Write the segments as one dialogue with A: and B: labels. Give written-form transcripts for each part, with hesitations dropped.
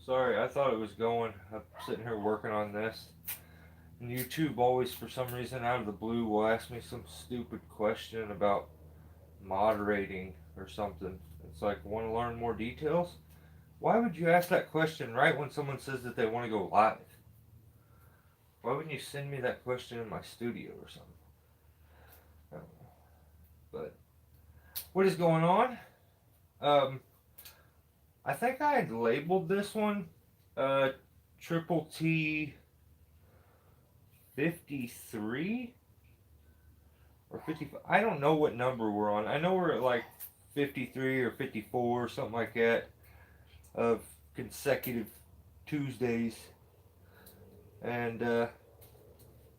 A: Sorry, I thought it was going. I'm sitting here working on this. And YouTube always, for some reason, out of the blue, will ask me some stupid question about moderating or something. It's like, want to learn more details? Why would you ask that question right when someone says that they want to go live? Why wouldn't you send me that question in my studio or something? I don't know. But what is going on? Um, I think I had labeled this one Triple T 53 or 55. I don't know what number we're on. I know we're at like 53 or 54 or something like that of consecutive Tuesdays. And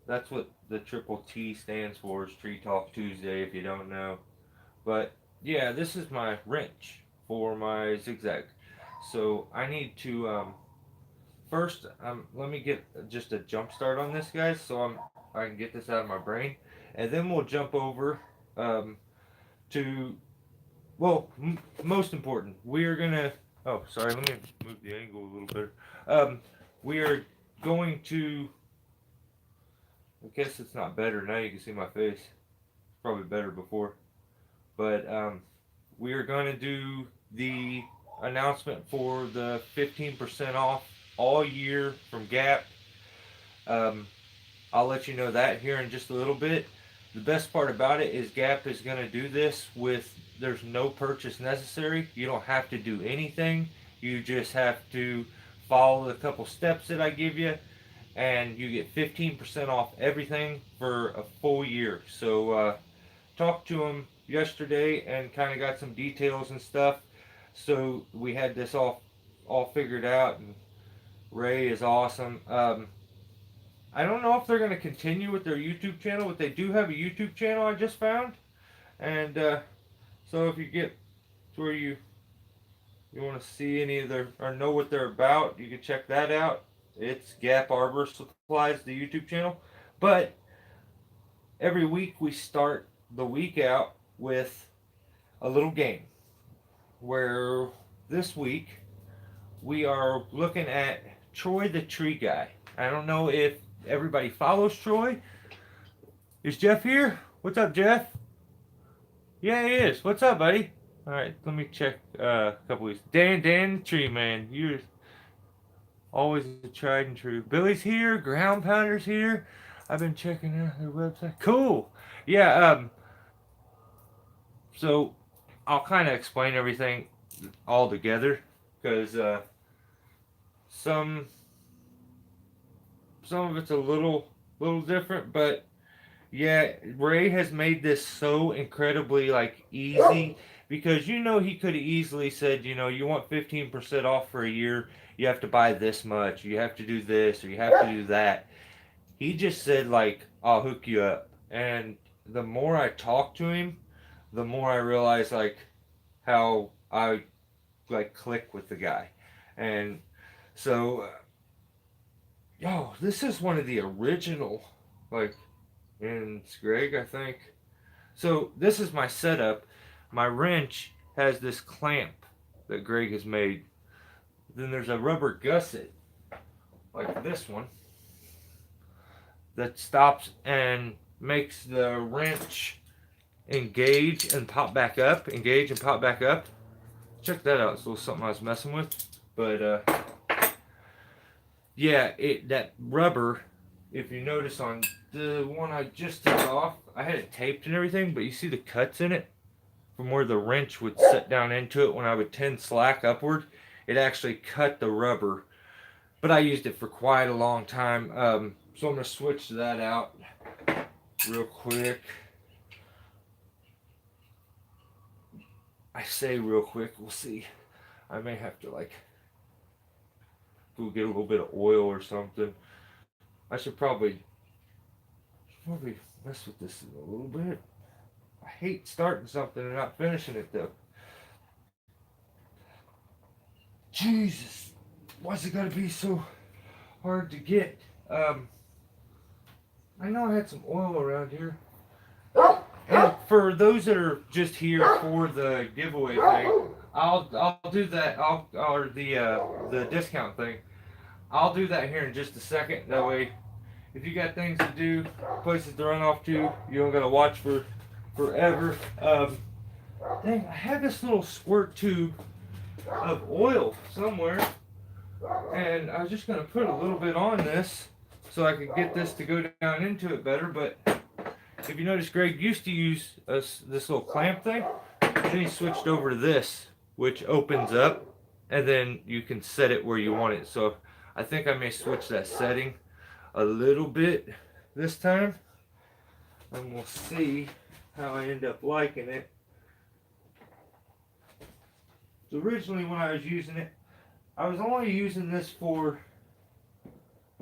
A: that's what the Triple T stands for, is Tree Talk Tuesday, if you don't know. But yeah, this is my wrench for my zigzag. So I need to first let me get just a jump start on this, guys, so I can get this out of my brain, and then we'll jump over to, well, most important, we are gonna. Oh, sorry. Let me move the angle a little bit. We are going to. I guess it's not better now. You can see my face. It's probably better before, but we are going to do the announcement for the 15% off all year from Gap. Um, I'll let you know that here in just a little bit. The best part about it is Gap is going to do this with, there's no purchase necessary. You don't have to do anything. You just have to follow the couple steps that I give you, and you get 15% off everything for a full year. So talked to them yesterday and kind of got some details and stuff. So we had this all figured out, and Ray is awesome. I don't know if they're going to continue with their YouTube channel, but they do have a YouTube channel I just found. And so if you get to where you want to see any of their, or know what they're about, you can check that out. It's Gap Arborist Supplies, the YouTube channel. But every week we start the week out with a little game, where this week we are looking at Troy the Tree Guy. I don't know if everybody follows Troy. Is Jeff here? What's up, Jeff? Yeah, he is. What's up, buddy? All right, let me check a couple weeks. Dan the Tree Man, you're always a tried and true. Billy's here. Ground Pounder's here. I've been checking out their website. Cool. Yeah. So I'll kind of explain everything all together, because some of it's a little different, but yeah, Ray has made this so incredibly like easy, because he could have easily said, you want 15% off for a year, you have to buy this much, you have to do this, or you have to do that. He just said, like, I'll hook you up. And the more I talk to him, the more I realize like how I like click with the guy. And so yo, this is one of the original, like, and it's Greg, I think. So this is my setup. My wrench has this clamp that Greg has made. Then there's a rubber gusset, like this one, that stops and makes the wrench engage and pop back up, engage and pop back up. Check that out. It's a little something I was messing with. But yeah, that rubber, if you notice on the one I just took off, I had it taped and everything, but you see the cuts in it from where the wrench would set down into it when I would tend slack upward. It actually cut the rubber, but I used it for quite a long time. So I'm going to switch that out real quick. I say real quick, we'll see. I may have to like go get a little bit of oil or something. I should probably mess with this a little bit. I hate starting something and not finishing it though. Jesus, why's it gotta be so hard to get? I know I had some oil around here. And for those that are just here for the giveaway thing, I'll do that. Or the discount thing. I'll do that here in just a second. That way, if you got things to do, places to run off to, you don't gotta watch for forever. Dang, I had this little squirt tube of oil somewhere, and I was just gonna put a little bit on this so I could get this to go down into it better. But if you notice, Greg used to use this little clamp thing, then he switched over to this, which opens up, and then you can set it where you want it. So I think I may switch that setting a little bit this time, and we'll see how I end up liking it. So originally when I was using it, I was only using this for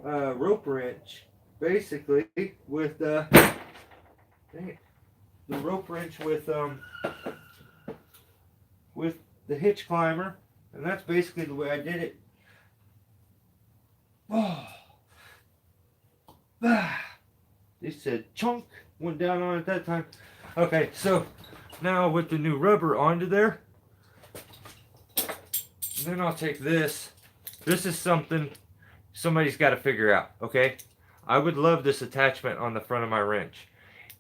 A: rope wrench, basically, with dang it, the rope wrench with the hitch climber, and that's basically the way I did it. Oh. They said chunk, went down on it that time. Okay, so now with the new rubber onto there, then I'll take this. This is something somebody's got to figure out, okay? I would love this attachment on the front of my wrench.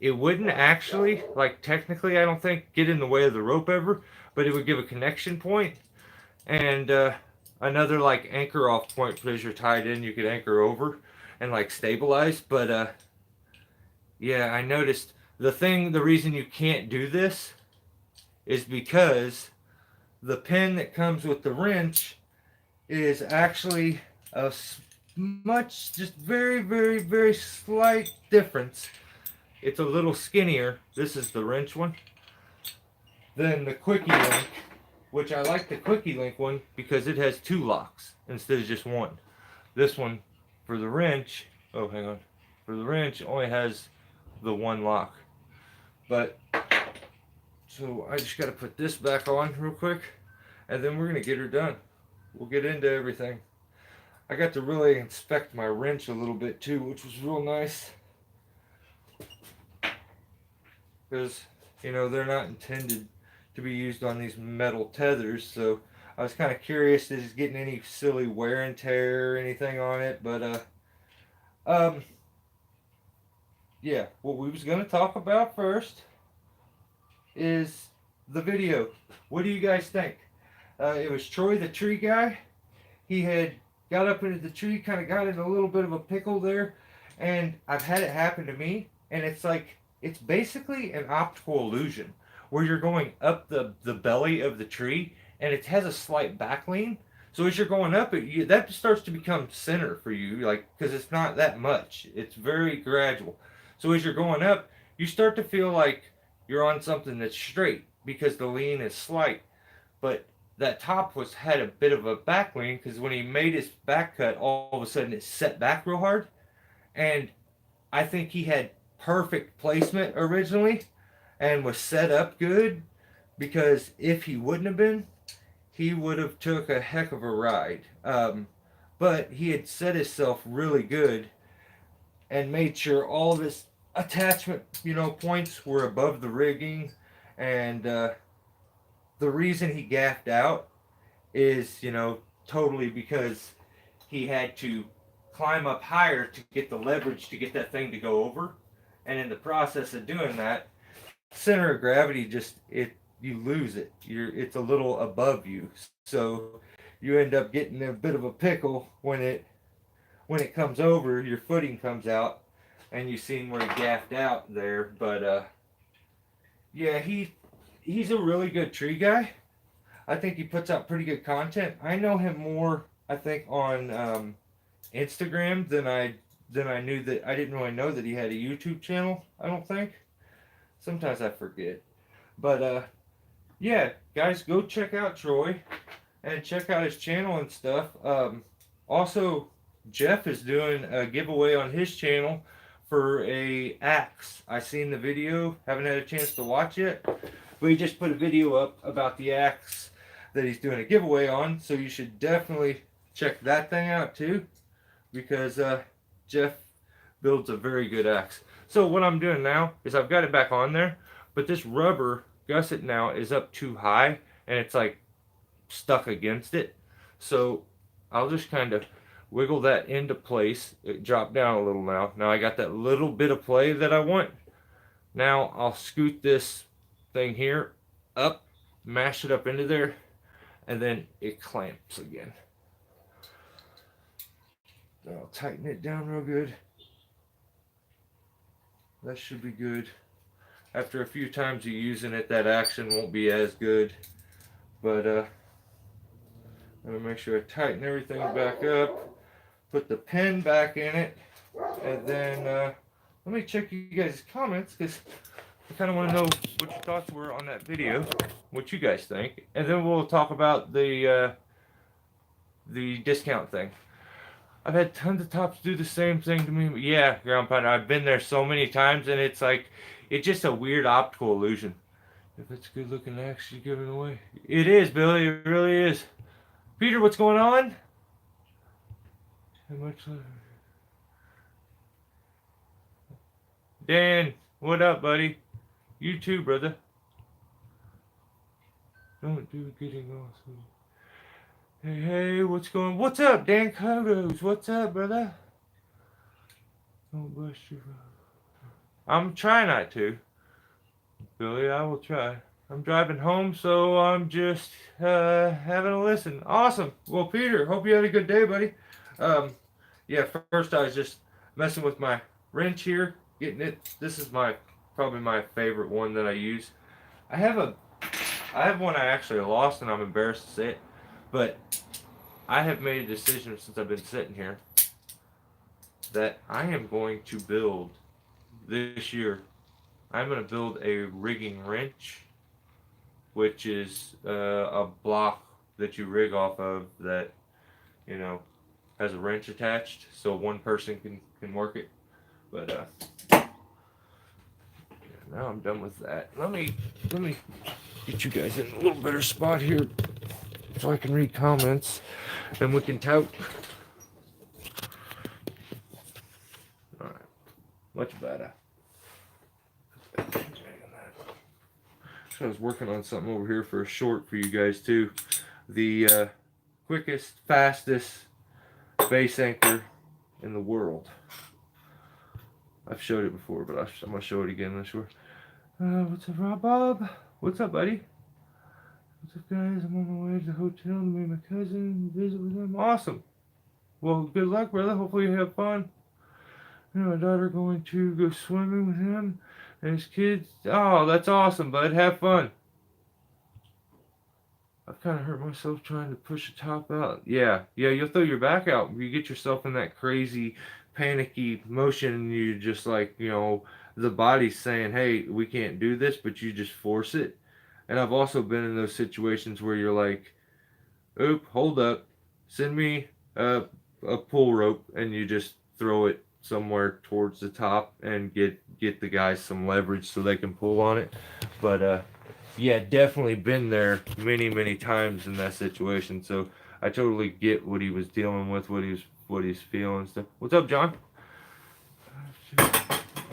A: It wouldn't actually, like technically I don't think, get in the way of the rope ever, but it would give a connection point and another like anchor off point, because you're tied in, you could anchor over and like stabilize. But yeah, I noticed the reason you can't do this is because the pin that comes with the wrench is actually a just very, very, very slight difference. It's a little skinnier. This is the wrench one. Than the Quickie Link, which I like the Quickie Link one because it has 2 locks instead of just 1. This one for the wrench, oh hang on, for the wrench only has the 1 lock. But so I just got to put this back on real quick, and then we're gonna get her done. We'll get into everything. I got to really inspect my wrench a little bit too, which was real nice, because you know they're not intended to be used on these metal tethers. So I was kind of curious, is it getting any silly wear and tear or anything on it? But yeah, what we was going to talk about first is the video. What do you guys think? It was Troy the tree guy. He had got up into the tree, kind of got in a little bit of a pickle there, and I've had it happen to me, and it's like, it's basically an optical illusion where you're going up the belly of the tree, and it has a slight back lean. So as you're going up it, that starts to become center for you, like, because it's not that much. It's very gradual. So as you're going up, you start to feel like you're on something that's straight because the lean is slight. But that top had a bit of a back lean because when he made his back cut, all of a sudden it set back real hard. And I think he had perfect placement originally and was set up good, because if he wouldn't have been, he would have took a heck of a ride. But he had set himself really good and made sure all of his attachment, points were above the rigging. And the reason he gaffed out is, totally because he had to climb up higher to get the leverage to get that thing to go over. And in the process of doing that, center of gravity you lose it. It's a little above you, so you end up getting a bit of a pickle when it comes over. Your footing comes out, and you seen where he gaffed out there. But yeah, he's a really good tree guy. I think he puts out pretty good content. I know him more, I think, on Instagram than I knew. That I didn't really know that he had a YouTube channel, I don't think. Sometimes I forget. But yeah, guys, go check out Troy and check out his channel and stuff. Also, Jeff is doing a giveaway on his channel for a axe. I seen the video, haven't had a chance to watch it, but he just put a video up about the axe that he's doing a giveaway on, so you should definitely check that thing out too, because Jeff builds a very good axe. So what I'm doing now is I've got it back on there, but this rubber gusset now is up too high and it's like stuck against it. So I'll just kind of wiggle that into place. It dropped down a little now. Now I got that little bit of play that I want. Now I'll scoot this thing here up, mash it up into there, and then it clamps again. I'll tighten it down real good. That should be good. After a few times of using it, that action won't be as good. But I'm gonna make sure I tighten everything back up, put the pen back in it, and then let me check you guys' comments, because I kind of want to know what your thoughts were on that video, what you guys think, and then we'll talk about the discount thing. I've had tons of tops do the same thing to me. But yeah, ground pounder, I've been there so many times, and it's like, it's just a weird optical illusion. If it's good looking axe, you give it away. It is, Billy, it really is. Peter, what's going on? How much love? Dan, what up, buddy? You too, brother. Don't do getting awesome. Hey, what's going on? What's up, Dan Kodos? What's up, brother? Don't bust your... I'm trying not to. Billy, I will try. I'm driving home, so I'm just having a listen. Awesome. Well, Peter, hope you had a good day, buddy. Yeah, first I was just messing with my wrench here, getting it. This is probably my favorite one that I use. I have one I actually lost, and I'm embarrassed to say it, but I have made a decision since I've been sitting here that I am going to build this year. I'm going to build a rigging wrench, which is a block that you rig off of that, you know, has a wrench attached, so one person can work it. But yeah, now I'm done with that. Let me get you guys in a little better spot here so I can read comments and we can tout. All right, much better. So I was working on something over here for a short for you guys too. The quickest, fastest base anchor in the world. I've showed it before, but I'm gonna show it again this year. What's up, Rob Bob? What's up, buddy? What's up, guys? I'm on my way to the hotel to meet my cousin, visit with them. Awesome. Well, good luck, brother. Hopefully you have fun. You know, my daughter going to go swimming with him and his kids. Oh, that's awesome, bud. Have fun. I've kind of hurt myself trying to push the top out. Yeah, you'll throw your back out. You get yourself in that crazy, panicky motion, and you just like, you know, the body's saying, hey, we can't do this, but you just force it. And I've also been in those situations where you're like, oop, hold up, send me a pull rope, and you just throw it somewhere towards the top and get the guys some leverage so they can pull on it. But yeah, definitely been there many times in that situation. So I totally get what he was dealing with, what he's feeling and stuff. What's up, John?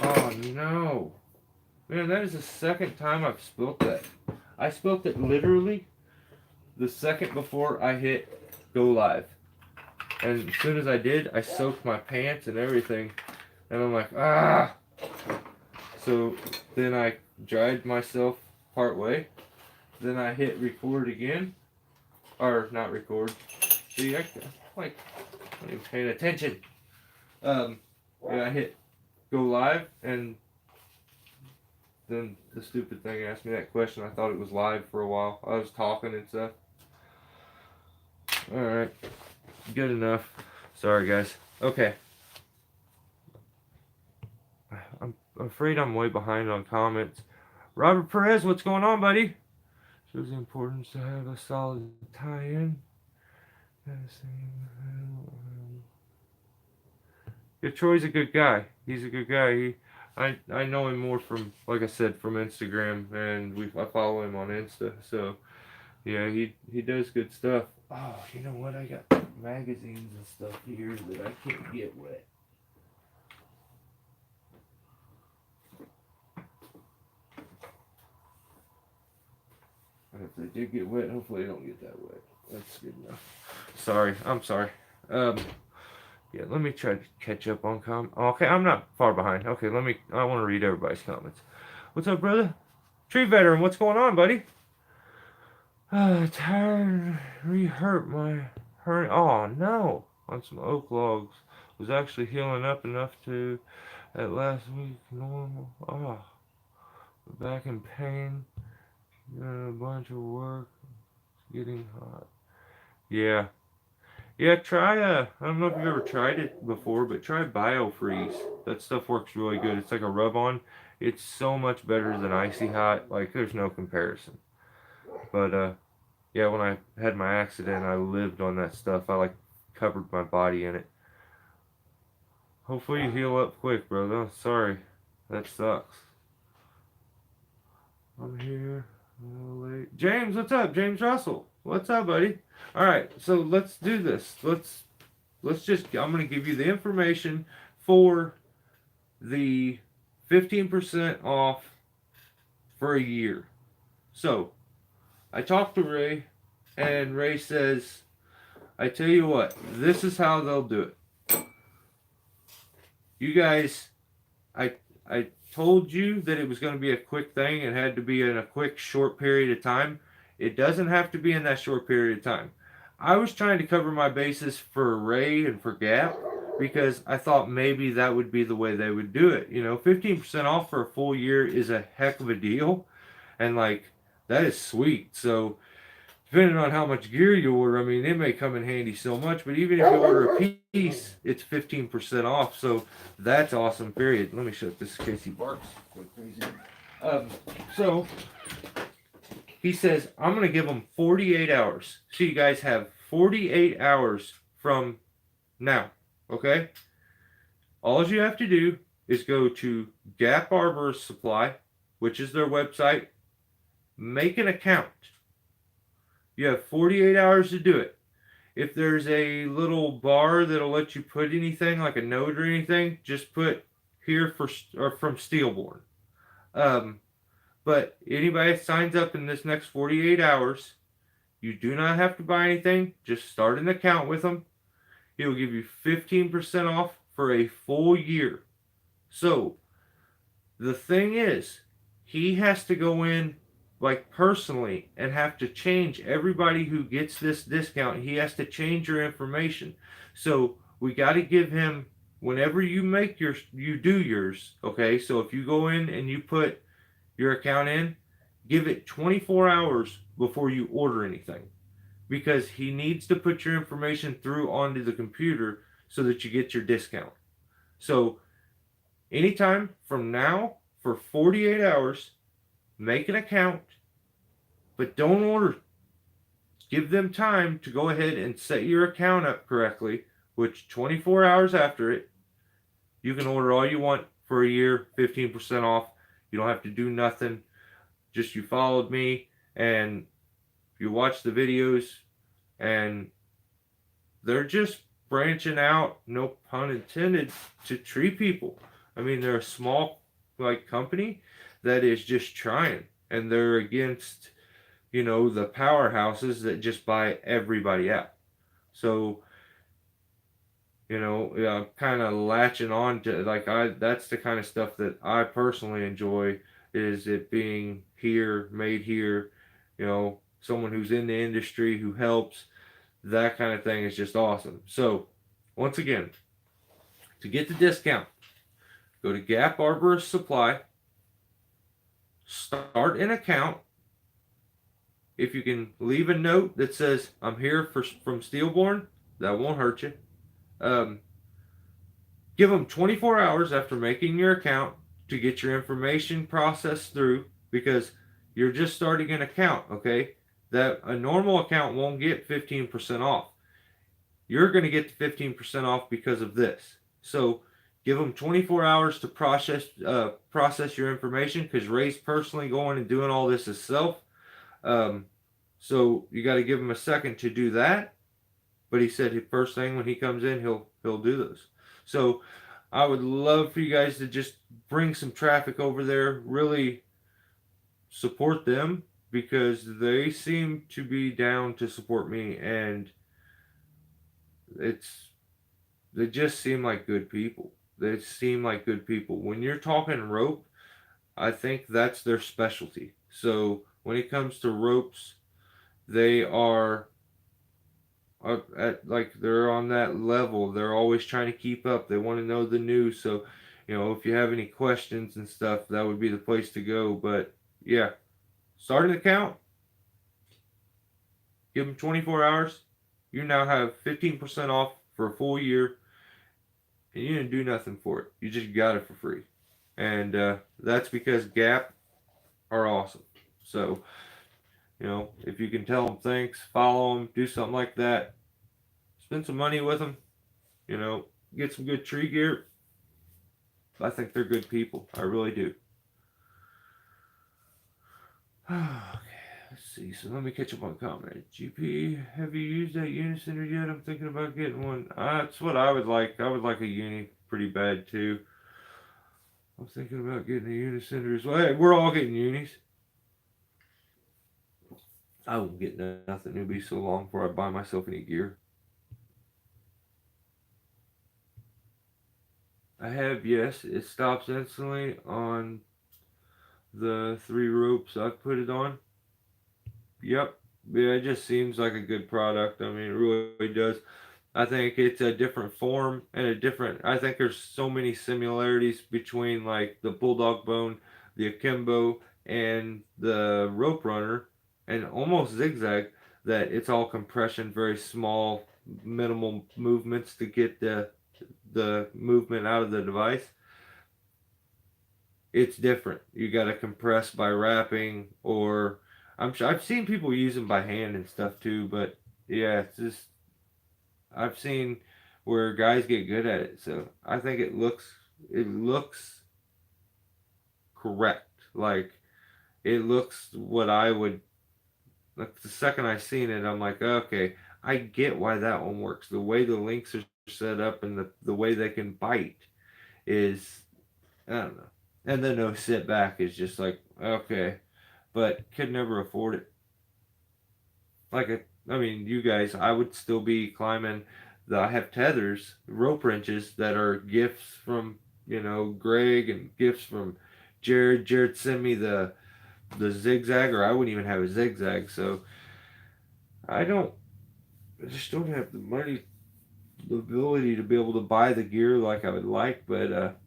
A: Oh no, man, that is the second time I've spilt that. I spilt it literally the second before I hit go live. And as soon as I did, I soaked my pants and everything. And I'm like, ah! So then I dried myself part way. Then I hit record again. Or not record. See, I'm not even paying attention. Yeah, I hit go live, and then the stupid thing asked me that question. I thought it was live for a while. I was talking and stuff. Alright. Good enough. Sorry, guys. Okay. I'm afraid I'm way behind on comments. Robert Perez, what's going on, buddy? Shows the importance to have a solid tie-in. Yeah, Troy's a good guy. He's a good guy. I know him more from, like I said, from Instagram, and I follow him on Insta. So yeah, he does good stuff. Oh, you know what? I got magazines and stuff here that I can't get wet. If they did get wet, hopefully they don't get that wet. That's good enough. Sorry, I'm sorry. Um, yeah, let me try to catch up on Okay, I'm not far behind. Okay, I want to read everybody's comments. What's up, brother? Tree veteran, what's going on, buddy? Tired, re-hurt my hurt. Oh no, on some oak logs. Was actually healing up enough to at last week normal. Oh, back in pain. Doing a bunch of work. Getting hot. Yeah. Yeah, try I don't know if you've ever tried it before, but try BioFreeze. That stuff works really good. It's like a rub-on. It's so much better than Icy Hot. Like, there's no comparison. But, yeah, when I had my accident, I lived on that stuff. I, like, covered my body in it. Hopefully you heal up quick, brother. Sorry. That sucks. I'm here. James, what's up? James Russell. What's up, buddy? All right, so let's do this. I'm going to give you the information for the 15% off for a year. So, I talked to Ray, and Ray says, I tell you what, this is how they'll do it. You guys, I told you that it was going to be a quick thing. It had to be in a quick, short period of time. It doesn't have to be in that short period of time. I was trying to cover my bases for Ray and for Gap because I thought maybe that would be the way they would do it. 15% off for a full year is a heck of a deal. And, like, that is sweet. So, depending on how much gear you order, I mean, it may come in handy so much, but even if you order a piece, it's 15% off. So that's awesome, period. Let me shut this in case he barks. Go crazy. So he says, I'm going to give them 48 hours. So you guys have 48 hours from now, okay? All you have to do is go to Gap Arborist Supply, which is their website, make an account. You have 48 hours to do it. If there's a little bar that'll let you put anything, like a note or anything, just put here from Steelborn. But anybody that signs up in this next 48 hours, you do not have to buy anything. Just start an account with them. He'll give you 15% off for a full year. So, the thing is, he has to go in like personally and have to change everybody who gets this discount. He has to change your information. So we got to give him, whenever you do yours, okay? So if you go in and you put your account in, give it 24 hours before you order anything, because he needs to put your information through onto the computer so that you get your discount. So anytime from now for 48 hours, make an account, but don't order. Give them time to go ahead and set your account up correctly, which 24 hours after it, you can order all you want for a year, 15% off. You don't have to do nothing. Just you followed me and you watched the videos, and they're just branching out, no pun intended, to tree people. I mean, they're a small company that is just trying, and they're against the powerhouses that just buy everybody out. So kind of latching on to that's the kind of stuff that I personally enjoy, is it being here, made here, someone who's in the industry who helps. That kind of thing is just awesome. So once again, to get the discount, go to Gap Arborist Supply, start an account. If you can leave a note that says, I'm here from Steelborn, that won't hurt you. Give them 24 hours after making your account to get your information processed through, because you're just starting an account, okay? That a normal account won't get 15% off. You're going to get the 15% off because of this. So give them 24 hours to process your information, because Ray's personally going and doing all this himself. So you got to give him a second to do that. But he said first thing when he comes in, he'll do those. So I would love for you guys to just bring some traffic over there, really support them, because they seem to be down to support me, and it's they just seem like good people. They seem like good people. When you're talking rope, I think that's their specialty. So when it comes to ropes, they are up at, like, they're on that level. They're always trying to keep up. They want to know the news. So, if you have any questions and stuff, that would be the place to go. But yeah, start an account, give them 24 hours. You now have 15% off for a full year, and you didn't do nothing for it. You just got it for free. And that's because Gap are awesome. So, if you can tell them thanks, follow them, do something like that, spend some money with them, you know, get some good tree gear. I think they're good people. I really do. Okay, let's see. So let me catch up on comment. GP, have you used that Unicenter yet? I'm thinking about getting one. That's what I would like. I would like a Uni pretty bad too. I'm thinking about getting a Unicenter as well. Hey, we're all getting Unis. I won't get nothing. It'll be so long before I buy myself any gear. I have, yes. It stops instantly on the 3 ropes I've put it on. Yep. Yeah, it just seems like a good product. I mean, it really does. I think it's a different form and a different. I think there's so many similarities between like the bulldog bone, the akimbo, and the rope runner, and almost zigzag. That it's all compression, very small, minimal movements to get the movement out of the device. It's different. You got to compress by wrapping, or I've seen people use them by hand and stuff too. But yeah, it's just I've seen where guys get good at it. So I think it looks correct. Like it looks what I would like. The second I seen it, I'm like, okay, I get why that one works. The way the links are set up and the way they can bite is, I don't know. And the no sit back is just like, okay, but could never afford it. I mean, you guys, I would still be climbing. I have tethers, rope wrenches that are gifts from Greg, and gifts from Jared. Jared sent me the zigzag, or I wouldn't even have a zigzag. So I don't, I just don't have the money, the ability to be able to buy the gear like I would like. But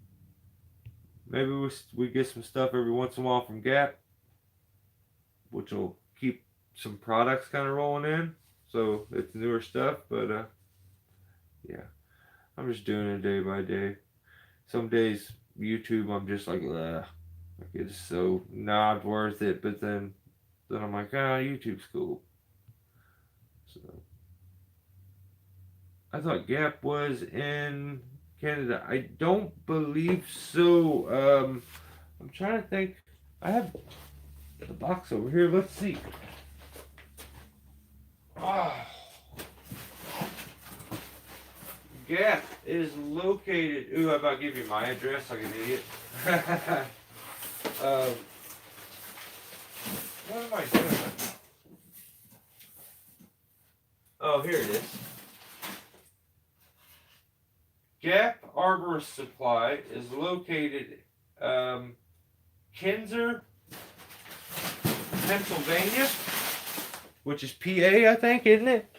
A: maybe we get some stuff every once in a while from Gap, which will keep some products kind of rolling in. So it's newer stuff, but yeah, I'm just doing it day by day. Some days YouTube, I'm just like, ugh, like it's so not worth it. But then I'm like, YouTube's cool. So I thought Gap was in Canada. I don't believe so. I'm trying to think. I have the box over here. Let's see. Oh. Gap is located. Ooh, I'm about to give you my address like an idiot. um, what am I doing? Oh, here it is. Gap Arborist Supply is located Kinzer, Pennsylvania, which is PA, I think, isn't it?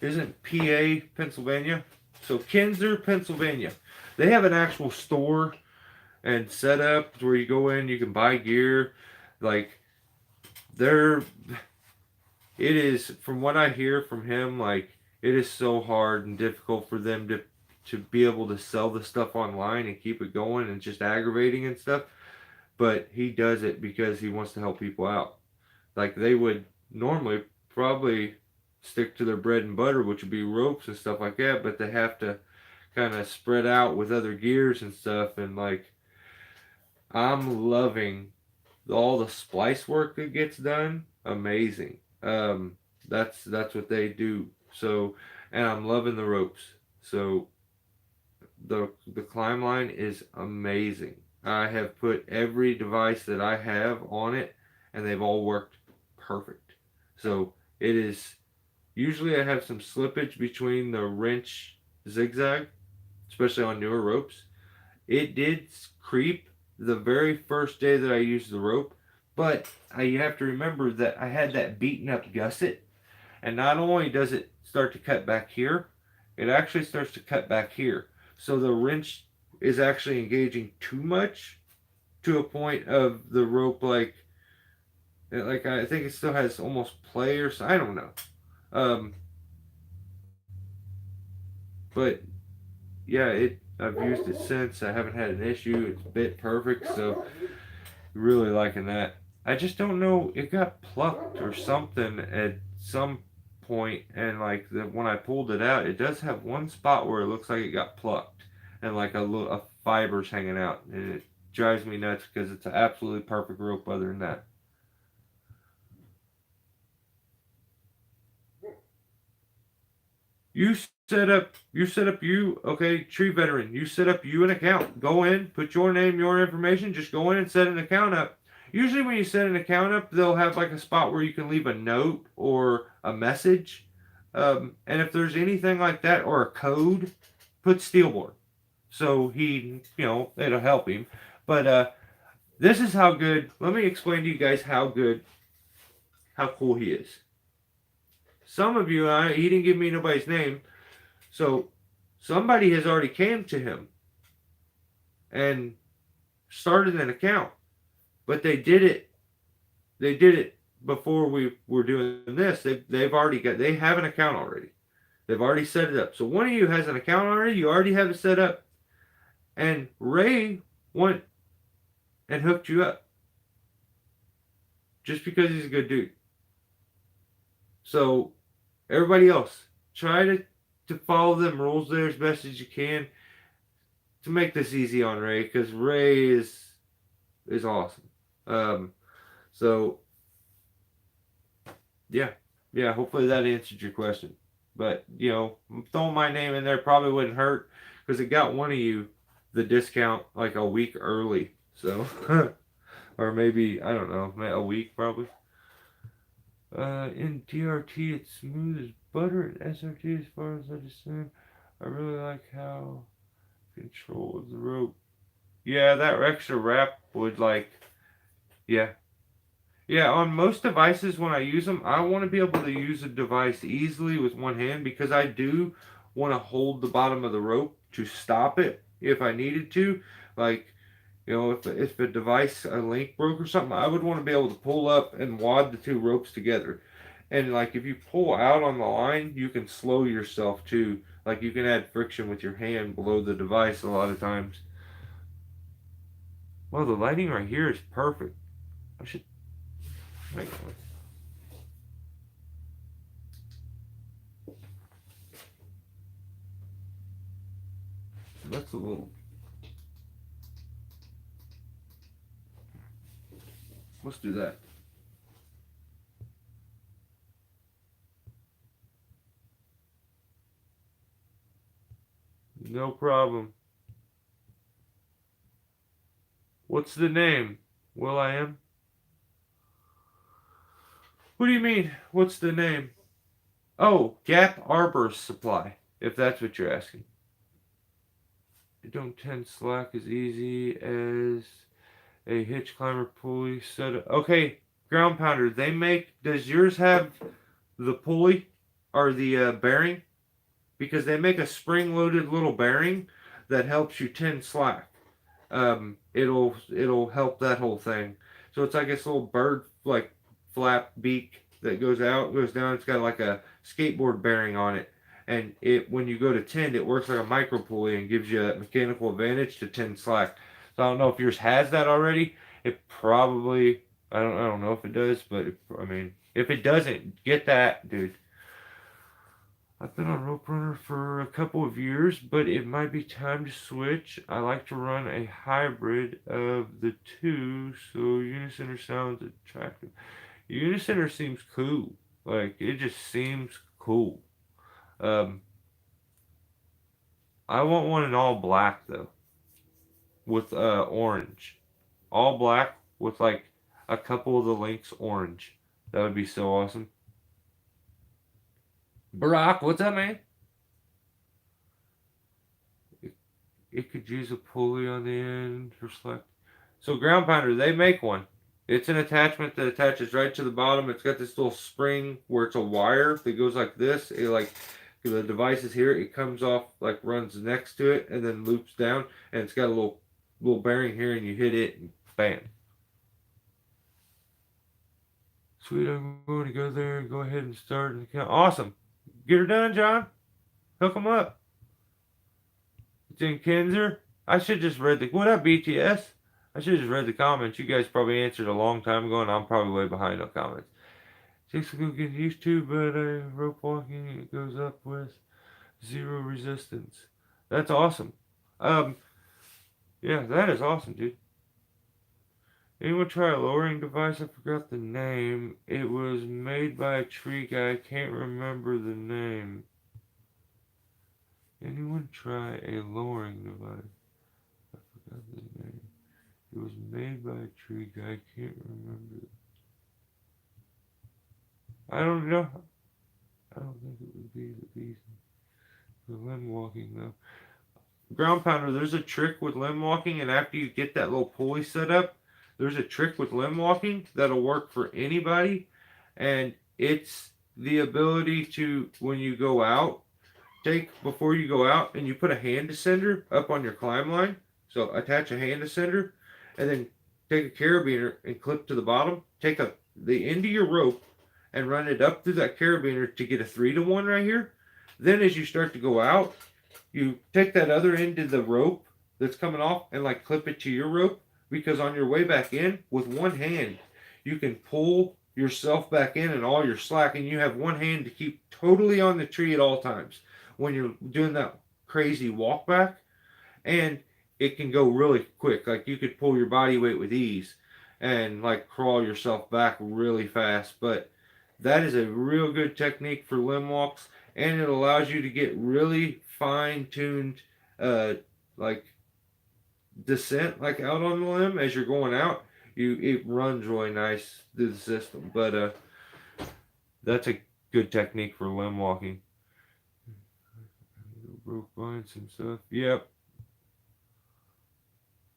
A: Isn't PA, Pennsylvania? So Kinzer, Pennsylvania. They have an actual store and setup where you go in, you can buy gear. Like they're, it is, from what I hear from him, like it is so hard and difficult for them to be able to sell the stuff online and keep it going, and just aggravating and stuff. But he does it because he wants to help people out. Like they would normally probably stick to their bread and butter, which would be ropes and stuff like that, but they have to kind of spread out with other gears and stuff. And like, I'm loving all the splice work that gets done. Amazing. That's what they do. So, and I'm loving the ropes. So the climb line is amazing. I have put every device that I have on it, and they've all worked perfect. So it is, usually I have some slippage between the wrench zigzag, especially on newer ropes. It did creep the very first day that I used the rope, but you have to remember that I had that beaten up gusset, and not only does it start to cut back here, it actually starts to cut back here. So the wrench is actually engaging too much to a point of the rope like I think it still has almost play or so. I don't know. Um, but yeah, I've used it since. I haven't had an issue. It's bit perfect, so really liking that. I just don't know. It got plucked or something at some point, and like when I pulled it out, it does have one spot where it looks like it got plucked, and like a fiber's hanging out, and it drives me nuts because it's an absolutely perfect rope. Other than that, okay, tree veteran. You set up you an account. Go in, put your name, your information. Just go in and set an account up. Usually, when you set an account up, they'll have like a spot where you can leave a note or a message. And if there's anything like that or a code, put Steelboard. So it'll help him. But this is how good. Let me explain to you guys how cool he is. Some of you, he didn't give me nobody's name, so somebody has already came to him and started an account, but they did it. They did it before we were doing this. They have an account already. They've already set it up. So one of you has an account already. You already have it set up, and Ray went and hooked you up just because he's a good dude. So everybody else, try to follow them rules there as best as you can to make this easy on Ray, because Ray is awesome. So yeah, hopefully that answered your question. But throwing my name in there probably wouldn't hurt because it got one of you the discount like a week early. So or maybe I don't know, a week probably. In DRT it's smooth as butter. In SRT, as far as I understand, I really like how control of the rope. Yeah, that extra wrap would yeah. Yeah, on most devices when I use them, I want to be able to use a device easily with one hand because I do want to hold the bottom of the rope to stop it if I needed to. Like, if a device, a link broke or something, I would want to be able to pull up and wad the two ropes together. And like if you pull out on the line, you can slow yourself too. Like you can add friction with your hand below the device a lot of times. Well, the lighting right here is perfect. I should make one. That's a little. Let's do that. No problem. What's the name? Will I am? What do you mean? What's the name? Oh, Gap Arborist Supply, if that's what you're asking. It don't tend slack as easy as a hitch climber pulley set. Okay, ground pounder. Does yours have the pulley or the bearing? Because they make a spring-loaded little bearing that helps you tend slack. It'll help that whole thing. So it's like this little bird like flap beak that goes out, goes down. It's got like a skateboard bearing on it, and when you go to tend, it works like a micro pulley and gives you that mechanical advantage to tend slack. So I don't know if yours has that already. It probably I don't know if it does, but I mean if it doesn't, get that, dude. I've been on Rope Runner for a couple of years, but it might be time to switch. I like to run a hybrid of the two, so Unicenter sounds attractive. Unicenter seems cool. Like, it just seems cool. I want one in all black, though, with orange. All black with, like, a couple of the links orange. That would be so awesome. Barack, what's up, man? It could use a pulley on the end for select. So ground pounder, they make one. It's an attachment that attaches right to the bottom. It's got this little spring where it's a wire that goes like this. It like the device is here. It comes off like runs next to it and then loops down, and it's got a little bearing here, and you hit it, and bam. Sweet, I'm going to go there and go ahead and start an account. Awesome. Get her done, John. Hook them up. It's in Kinzer. I should just read the. What up, BTS? I should just read the comments. You guys probably answered a long time ago, and I'm probably way behind on comments. Takes a little getting used to, but rope walking it goes up with zero resistance. That's awesome. Um, yeah, that is awesome, dude. Anyone try a lowering device? I forgot the name. It was made by a tree guy. I can't remember the name. Anyone try a lowering device? I forgot the name. It was made by a tree guy. I can't remember. I don't know. I don't think it would be the beast. The limb walking though. Ground pounder, there's a trick with limb walking, and after you get that little pulley set up, there's a trick with limb walking that'll work for anybody, and it's the ability to, when you go out, before you go out, and you put a hand descender up on your climb line. So attach a hand descender, and then take a carabiner and clip to the bottom. Take the end of your rope and run it up through that carabiner to get a 3-to-1 right here. Then as you start to go out, you take that other end of the rope that's coming off and like clip it to your rope, because on your way back in with one hand you can pull yourself back in and all your slack, and you have one hand to keep totally on the tree at all times when you're doing that crazy walk back. And it can go really quick. Like you could pull your body weight with ease and like crawl yourself back really fast. But that is a real good technique for limb walks, and it allows you to get really fine tuned like descent like out on the limb as you're going out. It runs really nice through the system. But that's a good technique for limb walking. Broke lines and stuff. Yep.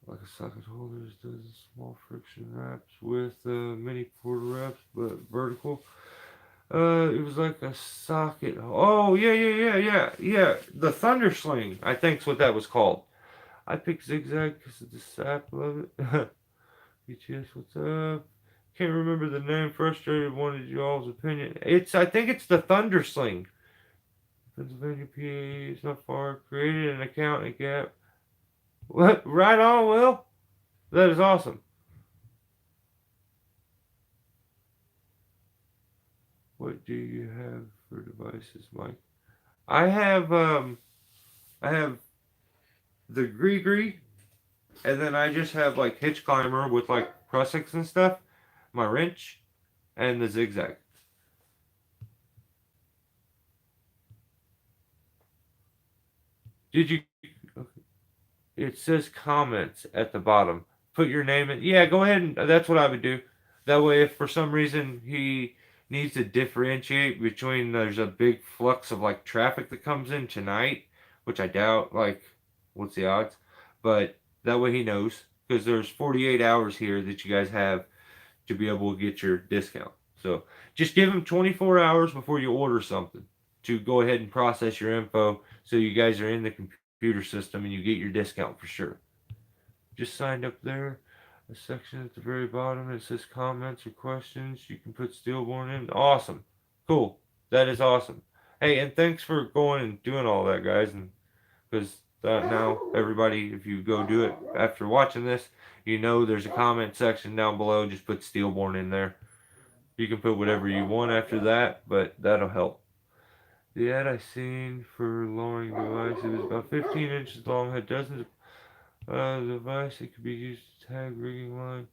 A: Like a socket holders does small friction wraps with mini quarter wraps, but vertical. It was like a socket. Oh yeah. The thunder sling, I think's what that was called. I picked zigzag because of the sap of it. BTS, what's up? Can't remember the name. Frustrated. Wanted y'all's opinion. I think it's the thunder sling. Pennsylvania, PA. It's not far. Created an account at Gap. What? Right on, Will. That is awesome. What do you have for devices, Mike? I have the Gree, and then I just have like hitch climber with like prussics and stuff, my wrench, and the zigzag. Did you? It says comments at the bottom. Put your name in. Yeah, go ahead and that's what I would do. That way, if for some reason he needs to differentiate between there's a big flux of like traffic that comes in tonight, which I doubt. Like, what's the odds? But that way he knows, because there's 48 hours here that you guys have to be able to get your discount. So just give him 24 hours before you order something to go ahead and process your info, so you guys are in the computer system and you get your discount for sure. Just signed up there. A section at the very bottom that says comments or questions. You can put Stillborn in. Awesome. Cool. That is awesome. Hey, and thanks for going and doing all that, guys. And because now everybody, if you go do it after watching this, you know there's a comment section down below. Just put Stillborn in there. You can put whatever you want after that, but that'll help. The ad I seen for lowering device, it was about 15 inches long, had dozens of device. It could be used to tag rigging line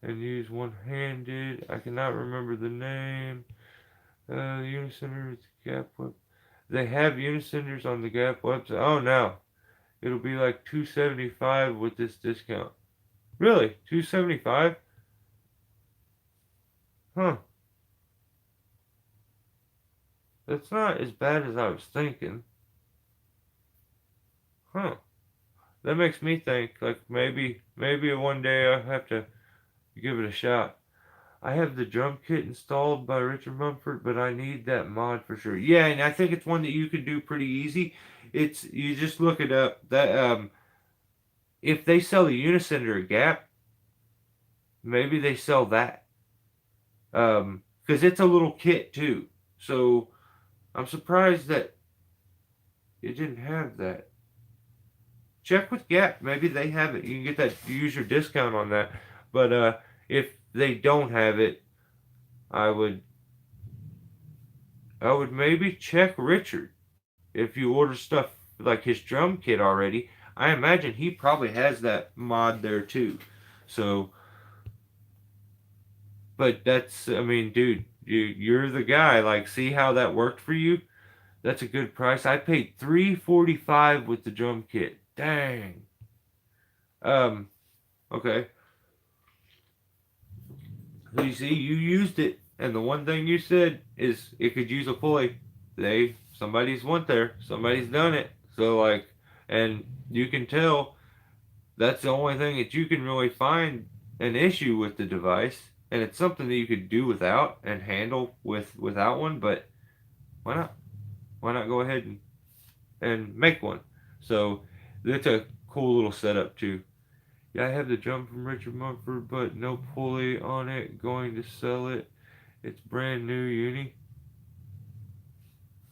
A: and use one-handed. I cannot remember the name. Unicenter Gap Web. They have Unicenters on the Gap website. Oh no, it'll be like $275 with this discount. Really, $275? Huh? It's not as bad as I was thinking. Huh. That makes me think, like, maybe one day I'll have to give it a shot. I have the drum kit installed by Richard Mumford, but I need that mod for sure. Yeah, and I think it's one that you can do pretty easy. It's you just look it up. That if they sell the Unicenter at Gap, maybe they sell that. Because it's a little kit too. So I'm surprised that it didn't have that. Check with Gap. Maybe they have it. You can get that use your discount on that. But if they don't have it, I would maybe check Richard. If you order stuff like his drum kit already, I imagine he probably has that mod there too. So, but that's, I mean, dude, you're the guy. Like, see how that worked for you? That's a good price. I paid $345 with the drum kit. Dang. Um. Okay. So you see, you used it, and the one thing you said is it could use a pulley. Somebody's went there. Somebody's done it. So like, and you can tell that's the only thing that you can really find an issue with the device, and it's something that you could do without and handle without one. But why not? Why not go ahead and make one? So that's a cool little setup too. Yeah, I have the drum from Richard Mumford, but no pulley on it. Going to sell it. It's brand new uni.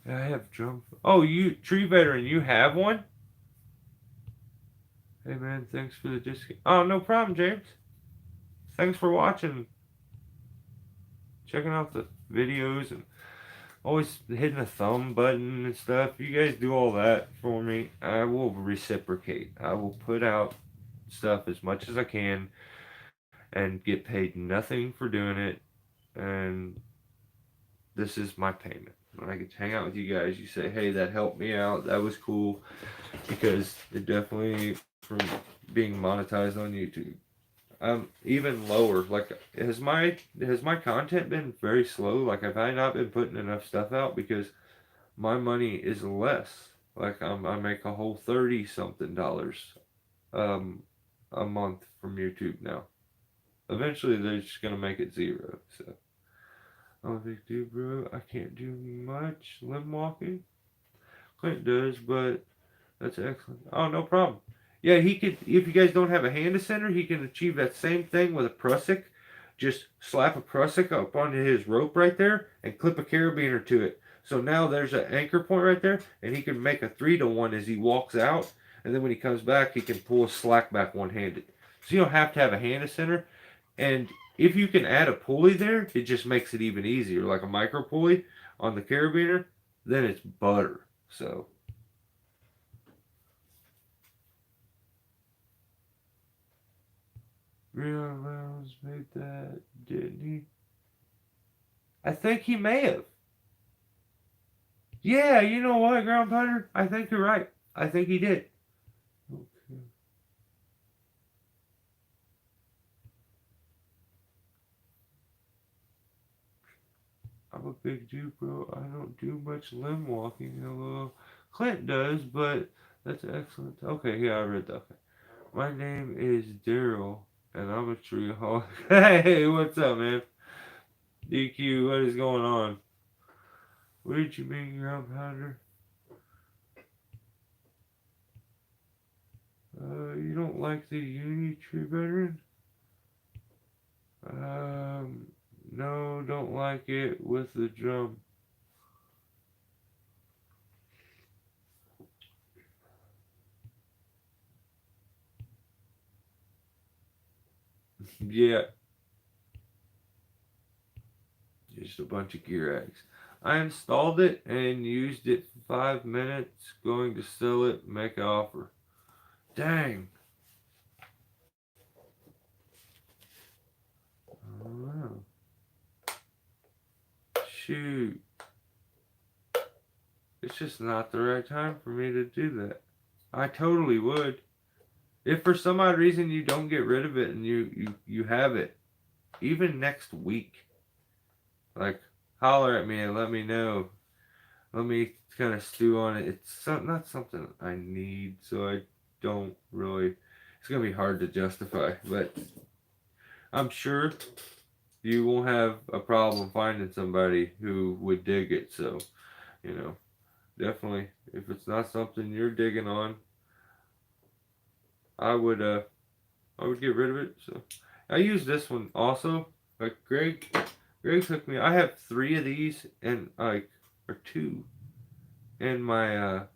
A: Yeah, I have drum. Oh, you tree veteran, you have one? Hey man, thanks for the discount. Oh, no problem, James. Thanks for watching, checking out the videos, and always hitting the thumb button and stuff. You guys do all that for me. I will reciprocate. I will put out stuff as much as I can and get paid nothing for doing it. And this is my payment. When I get to hang out with you guys, you say, hey, that helped me out. That was cool. Because it definitely, from being monetized on YouTube, even lower. Like, has my content been very slow? Like, have I not been putting enough stuff out? Because my money is less. Like, I make a whole 30 something dollars um a month from YouTube now. Eventually they're just gonna make it zero. So I'm a big dude, bro. I can't do much limb walking. Clint does, but that's excellent. Oh, no problem. Yeah, he could. If you guys don't have a hand center, he can achieve that same thing with a prusik. Just slap a prusik up onto his rope right there and clip a carabiner to it. So now there's an anchor point right there, and he can make a 3-to-1 as he walks out, and then when he comes back, he can pull a slack back one-handed. So you don't have to have a hand center, and if you can add a pulley there, it just makes it even easier, like a micro pulley on the carabiner. Then it's butter. So. Real Rounds made that, didn't he? I think he may have. Yeah, you know what, Ground Putter? I think you're right. I think he did. Okay. I'm a big dude, bro. I don't do much limb walking. Hello. Clint does, but that's excellent. Okay, yeah, I read that. Okay. My name is Daryl, and I'm a tree hawk. Hey, what's up, man? DQ, what is going on? What did you mean, Ground Pounder? You don't like the uni tree veteran? No, don't like it with the drum. Yeah, just a bunch of gear eggs. I installed it and used it for 5 minutes. Going to sell it, make an offer. Dang. Oh, shoot. It's just not the right time for me to do that. I totally would. If for some odd reason you don't get rid of it and you have it, even next week, like, holler at me and let me know. Let me kind of stew on it. It's not something I need, so I don't really. It's gonna be hard to justify, but I'm sure you won't have a problem finding somebody who would dig it. So, you know, definitely, if it's not something you're digging on, I would I would get rid of it. So, I use this one also. Like Greg took me. I have 3 of these and like or two in my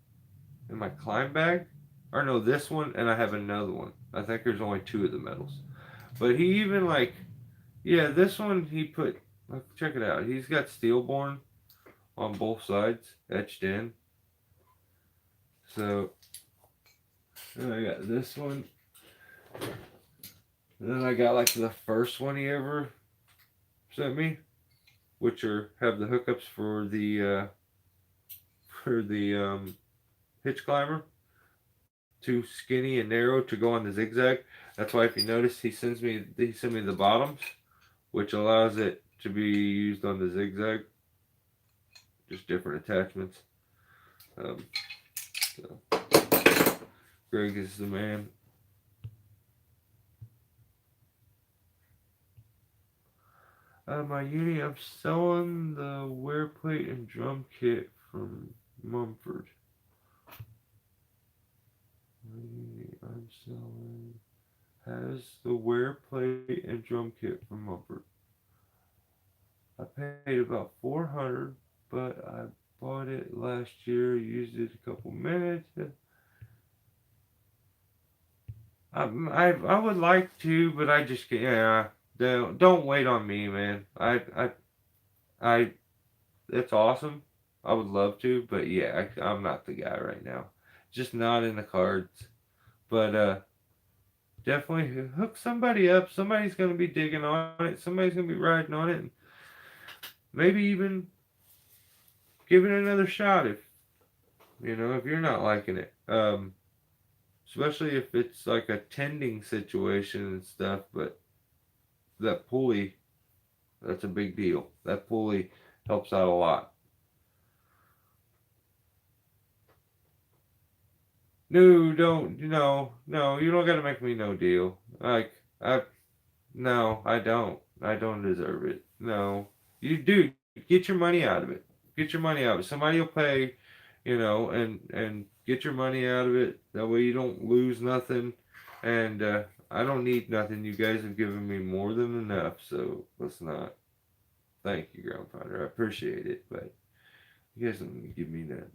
A: climb bag. Or no, this one and I have another one. I think there's only 2 of the medals. But he even like yeah, this one he put like check it out. He's got Steelborn on both sides etched in. So then I got this one. And then I got like the first one he ever sent me, which are have the hookups for the hitch climber. Too skinny and narrow to go on the zigzag. That's why if you notice he sent me the bottoms, which allows it to be used on the zigzag. Just different attachments. Um, so Greg is the man. My uni, I'm selling the wear plate and drum kit from Mumford. I'm selling has the wear plate and drum kit from Mumford. I paid about 400, but I bought it last year. Used it a couple minutes. I would like to, but I just can't. Yeah, don't wait on me, man. I it's awesome. I would love to, but yeah, I'm not the guy right now. Just not in the cards. But definitely hook somebody up. Somebody's gonna be digging on it. Somebody's gonna be riding on it, and maybe even give it another shot if you're not liking it. Especially if it's like a tending situation and stuff. But that pulley, that's a big deal. That pulley helps out a lot. No, don't. No. You don't gotta make me no deal. Like no, I don't. I don't deserve it. No, you do. Get your money out of it. Get your money out of it. Somebody will pay, and get your money out of it. That way you don't lose nothing. And I don't need nothing. You guys have given me more than enough. So let's not. Thank you, Grandfather. I appreciate it, but you guys don't give me nothing.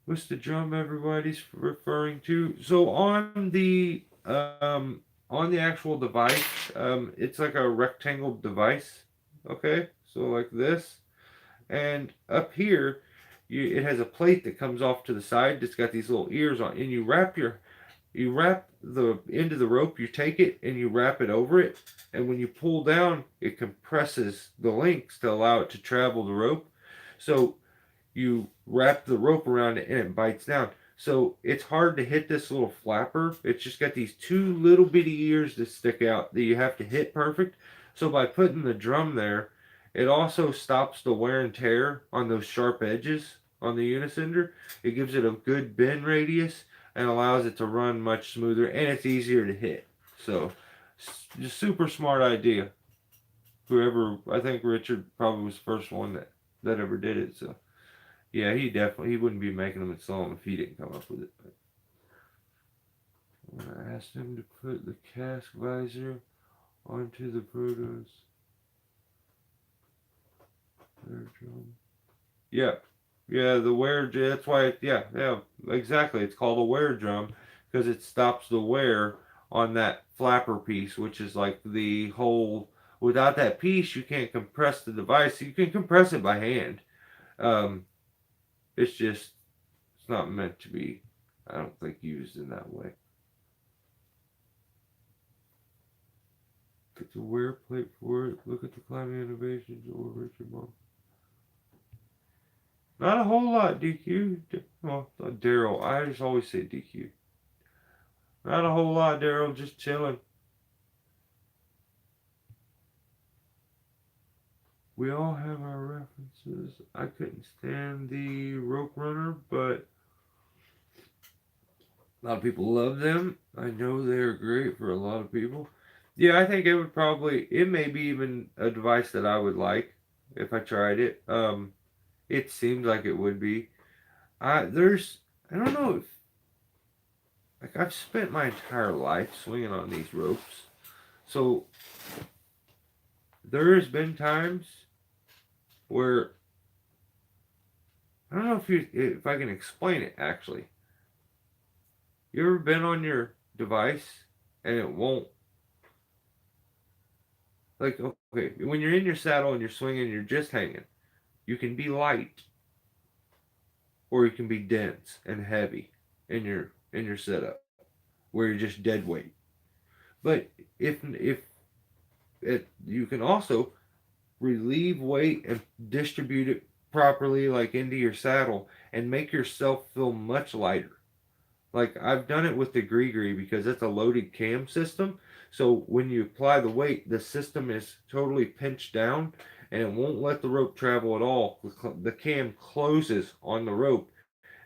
A: What's the drum everybody's referring to? So on the actual device, it's like a rectangle device. Okay, so like this, and up here, it has a plate that comes off to the side. It's got these little ears on, and you wrap the end of the rope. You take it and you wrap it over it, and when you pull down, it compresses the links to allow it to travel the rope. So you wrap the rope around it and it bites down. So it's hard to hit this little flapper. It's just got these 2 little bitty ears that stick out that you have to hit perfect. So by putting the drum there, it also stops the wear and tear on those sharp edges on the unisender. It gives it a good bend radius and allows it to run much smoother, and it's easier to hit. So just super smart idea. Whoever, I think Richard probably was the first one that ever did it. So yeah, he wouldn't be making them and selling them if he didn't come up with it. But when I asked him to put the cask visor onto the Bruto's wear drum. Yeah, yeah, the wear. That's why. Yeah, exactly. It's called a wear drum because it stops the wear on that flapper piece, which is like the whole. Without that piece, you can't compress the device. You can compress it by hand. Um, it's just it's not meant to be, I don't think, used in that way. Get the wear plate for it. Look at the climbing innovations or Richard Monk. Not a whole lot, DQ. Well, Daryl. I just always say DQ. Not a whole lot, Daryl. Just chilling. We all have our references. I couldn't stand the rope runner, but a lot of people love them. I know they're great for a lot of people. Yeah, I think it would probably, it may be even a device that I would like if I tried it. It seems like it would be. I don't know if, like, I've spent my entire life swinging on these ropes. So there has been times where, I don't know if I can explain it actually. You ever been on your device and it won't, like, okay, when you're in your saddle and you're swinging, you're just hanging. You can be light or you can be dense and heavy in your setup where you're just dead weight. But if you can also relieve weight and distribute it properly, like into your saddle, and make yourself feel much lighter. Like I've done it with the Gree because it's a loaded cam system. So when you apply the weight, the system is totally pinched down and it won't let the rope travel at all. The cam closes on the rope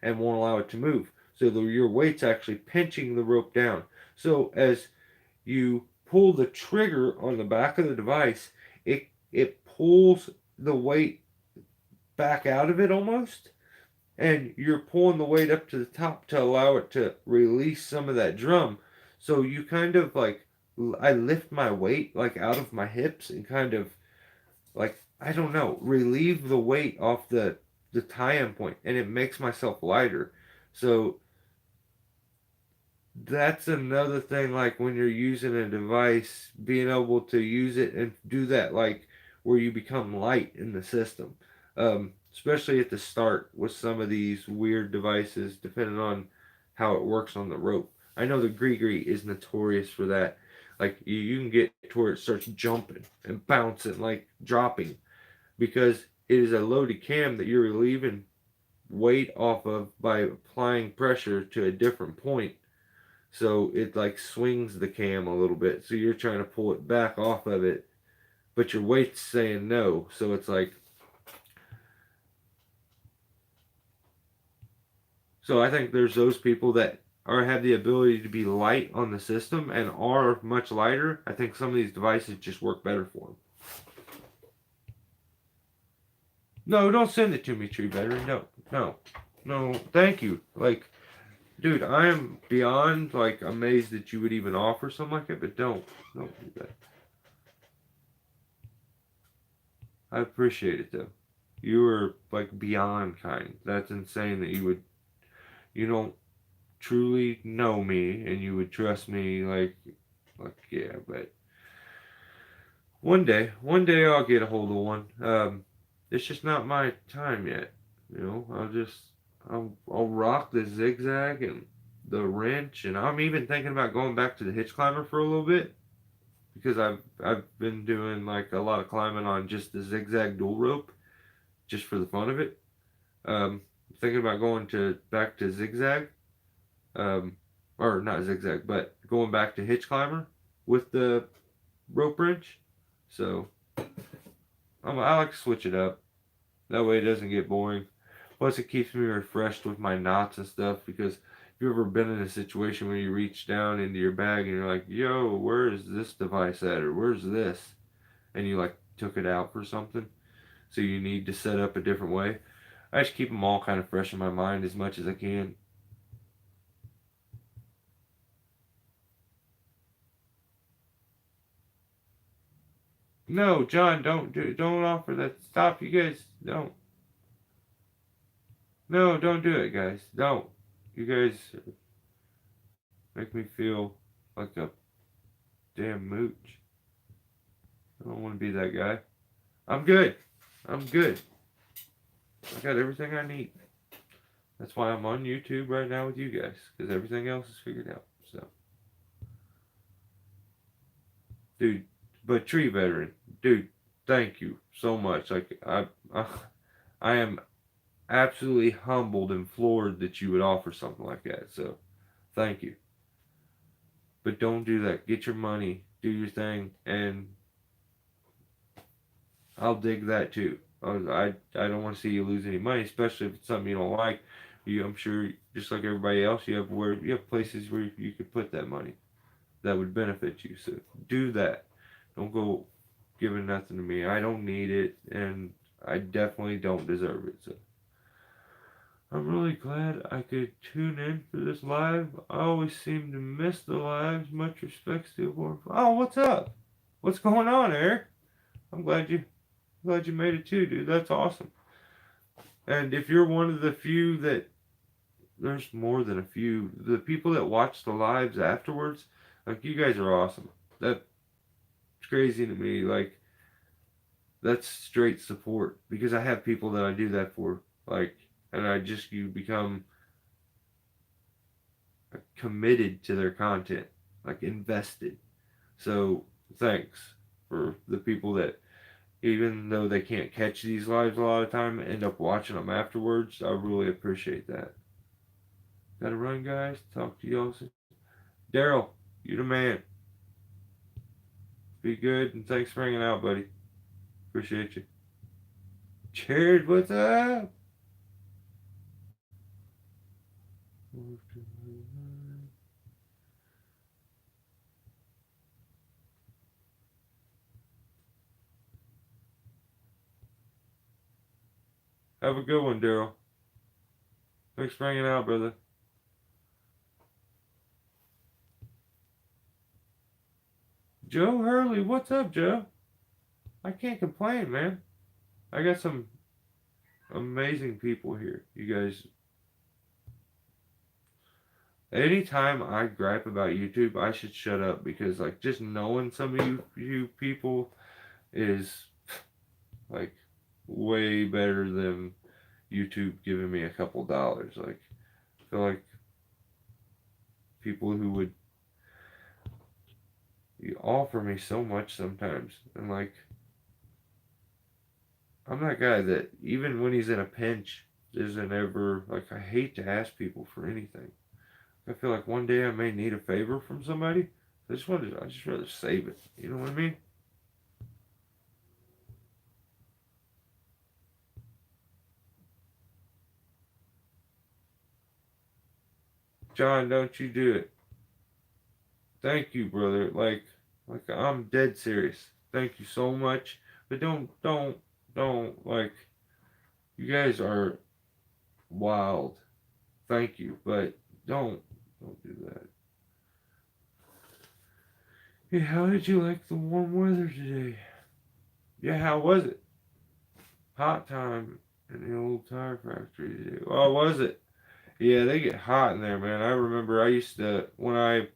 A: and won't allow it to move. So your weight's actually pinching the rope down. So as you pull the trigger on the back of the device, it pulls the weight back out of it almost, and you're pulling the weight up to the top to allow it to release some of that drum. So you kind of like, I lift my weight like out of my hips and kind of like, I don't know, relieve the weight off the tie-in point, and it makes myself lighter. So that's another thing, like when you're using a device, being able to use it and do that, like where you become light in the system, especially at the start with some of these weird devices depending on how it works on the rope. I know the Gree is notorious for that. Like you can get to where it starts jumping and bouncing, like dropping, because it is a loaded cam that you're relieving weight off of by applying pressure to a different point, so it like swings the cam a little bit. So you're trying to pull it back off of it, but your weight's saying no. So it's like, so I think there's those people that are have the ability to be light on the system and are much lighter. I think some of these devices just work better for them. No, don't send it to me, Tree Veteran. No, no, no. Thank you. Like, dude, I am beyond like amazed that you would even offer something like it. But don't do that. I appreciate it though. You were like beyond kind. That's insane that you don't truly know me and you would trust me like yeah, but one day I'll get a hold of one. It's just not my time yet. You know, I'll rock the zigzag and the wrench, and I'm even thinking about going back to the hitch climber for a little bit because I've been doing like a lot of climbing on just the zigzag dual rope just for the fun of it. Thinking about going to back to zigzag, um, or not zigzag, but going back to hitch climber with the rope wrench. So I like to switch it up. That way it doesn't get boring. Plus it keeps me refreshed with my knots and stuff because if you've ever been in a situation where you reach down into your bag and you're like, yo, where is this device at? Or where's this? And you like took it out for something. So you need to set up a different way. I just keep them all kind of fresh in my mind as much as I can. No, John, don't offer that. Stop, you guys. Don't. No, don't do it, guys. Don't. You guys make me feel like a damn mooch. I don't want to be that guy. I'm good. I'm good. I got everything I need. That's why I'm on YouTube right now with you guys, because everything else is figured out. So, dude, but tree veteran, dude, thank you so much. Like I am absolutely humbled and floored that you would offer something like that. So, thank you. But don't do that. Get your money, do your thing, and I'll dig that too. I don't want to see you lose any money, especially if it's something you don't like. I'm sure, just like everybody else, you have places where you could put that money that would benefit you. So do that. Don't go giving nothing to me. I don't need it, and I definitely don't deserve it. So I'm really glad I could tune in for this live. I always seem to miss the lives. Much respect to you. Oh, what's up? What's going on, Eric? I'm glad you made it too, dude. That's awesome. And if you're one of the few that, there's more than a few, the people that watch the lives afterwards, like, you guys are awesome. That's crazy to me. Like, that's straight support because I have people that I do that for. Like, and you become committed to their content, like invested. So thanks for the people that, even though they can't catch these lives a lot of time, end up watching them afterwards. I really appreciate that. Gotta run, guys. Talk to y'all soon. Daryl, you the man. Be good, and thanks for hanging out, buddy. Appreciate you. Jared, what's up? Have a good one, Daryl. Thanks for hanging out, brother. Joe Hurley, what's up, Joe? I can't complain, man. I got some amazing people here. You guys, anytime I gripe about YouTube, I should shut up because, like, just knowing some of you people is, like, way better than YouTube giving me a couple dollars. Like, I feel like people who would, you offer me so much sometimes, and, like, I'm that guy that even when he's in a pinch isn't ever like, I hate to ask people for anything. I feel like one day I may need a favor from somebody. I just rather save it. You know what I mean? John, don't you do it. Thank you, brother. Like, I'm dead serious. Thank you so much. But don't, like, you guys are wild. Thank you, but don't do that. Hey, how did you like the warm weather today? Yeah, how was it? Hot time in the old tire factory today. Oh, was it? Yeah, they get hot in there, man. I remember I used to, when I,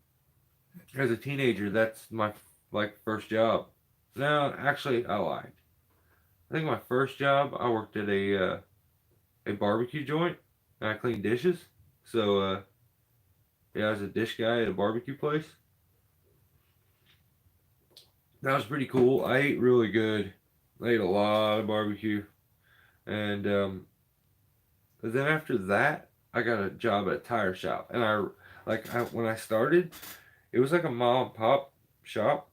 A: as a teenager, that's my, like, first job. No, actually, I lied. I think my first job, I worked at a barbecue joint, and I cleaned dishes. So, yeah, I was a dish guy at a barbecue place. That was pretty cool. I ate really good. I ate a lot of barbecue. And but then after that, I got a job at a tire shop. And when I started, it was like a mom and pop shop.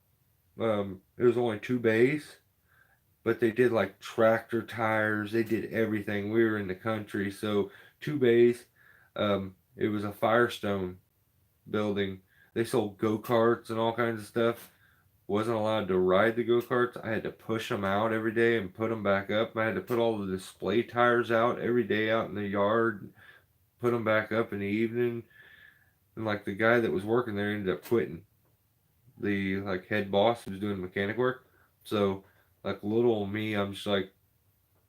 A: It was only two bays, but they did like tractor tires. They did everything. We were in the country, so two bays. It was a Firestone building. They sold go karts and all kinds of stuff. Wasn't allowed to ride the go karts. I had to push them out every day and put them back up. I had to put all the display tires out every day out in the yard, put them back up in the evening. And, like, the guy that was working there ended up quitting. The, like, head boss who was doing mechanic work. So, like, little me, I'm just like,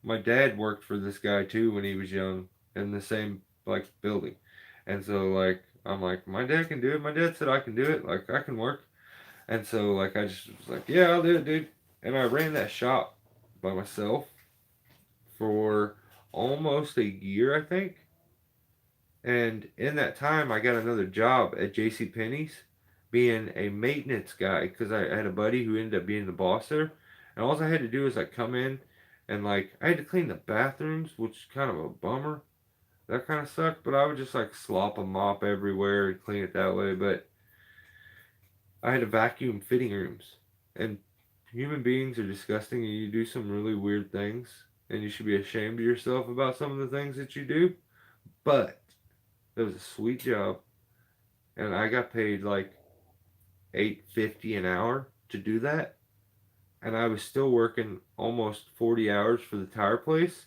A: my dad worked for this guy too when he was young in the same, like, building. And so, like, I'm like, my dad can do it. My dad said I can do it. Like, I can work. And so, like, I just was like, yeah, I'll do it, dude. And I ran that shop by myself for almost a year, I think. And in that time, I got another job at J.C. Penney's, being a maintenance guy because I had a buddy who ended up being the boss there. And all I had to do was, like, come in and, like, I had to clean the bathrooms, which is kind of a bummer. That kind of sucked, but I would just, like, slop a mop everywhere and clean it that way. But I had to vacuum fitting rooms and human beings are disgusting and you do some really weird things and you should be ashamed of yourself about some of the things that you do. But it was a sweet job and I got paid like $8.50 an hour to do that. And I was still working almost 40 hours for the tire place.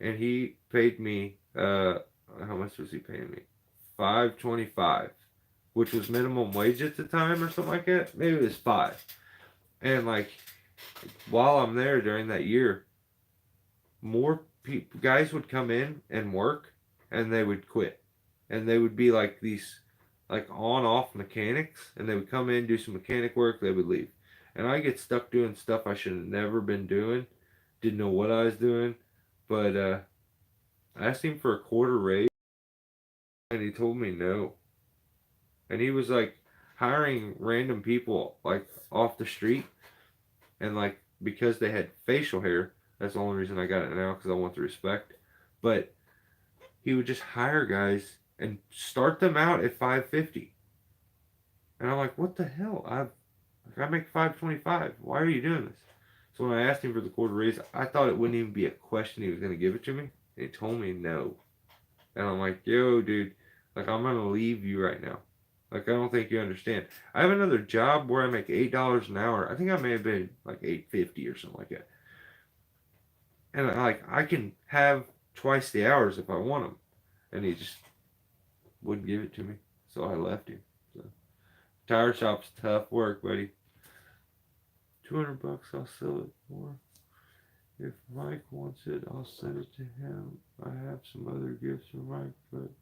A: And he paid me, how much was he paying me? $5.25, which was minimum wage at the time or something like that. Maybe it was five. And like while I'm there during that year, more people, guys would come in and work, and they would quit, and they would be like these, like on off mechanics, and they would come in do some mechanic work, they would leave, and I get stuck doing stuff I should have never been doing, didn't know what I was doing, but I asked him for a quarter raise, and he told me no, and he was like hiring random people like off the street and like because they had facial hair, that's the only reason I got it now because I want the respect. But he would just hire guys and start them out at 550, and I'm like, what the hell? I make 525. Why are you doing this? So when I asked him for the quarter raise, I thought it wouldn't even be a question he was gonna give it to me. And he told me no, and I'm like, yo, dude, like I'm gonna leave you right now. Like I don't think you understand. I have another job where I make $8 an hour. I think I may have been like 850 or something like that. And like I can have twice the hours if I want them, and he just wouldn't give it to me, so I left him. So tire shop's tough work, buddy. $200, I'll sell it for. If Mike wants it, I'll send it to him. I have some other gifts for Mike, but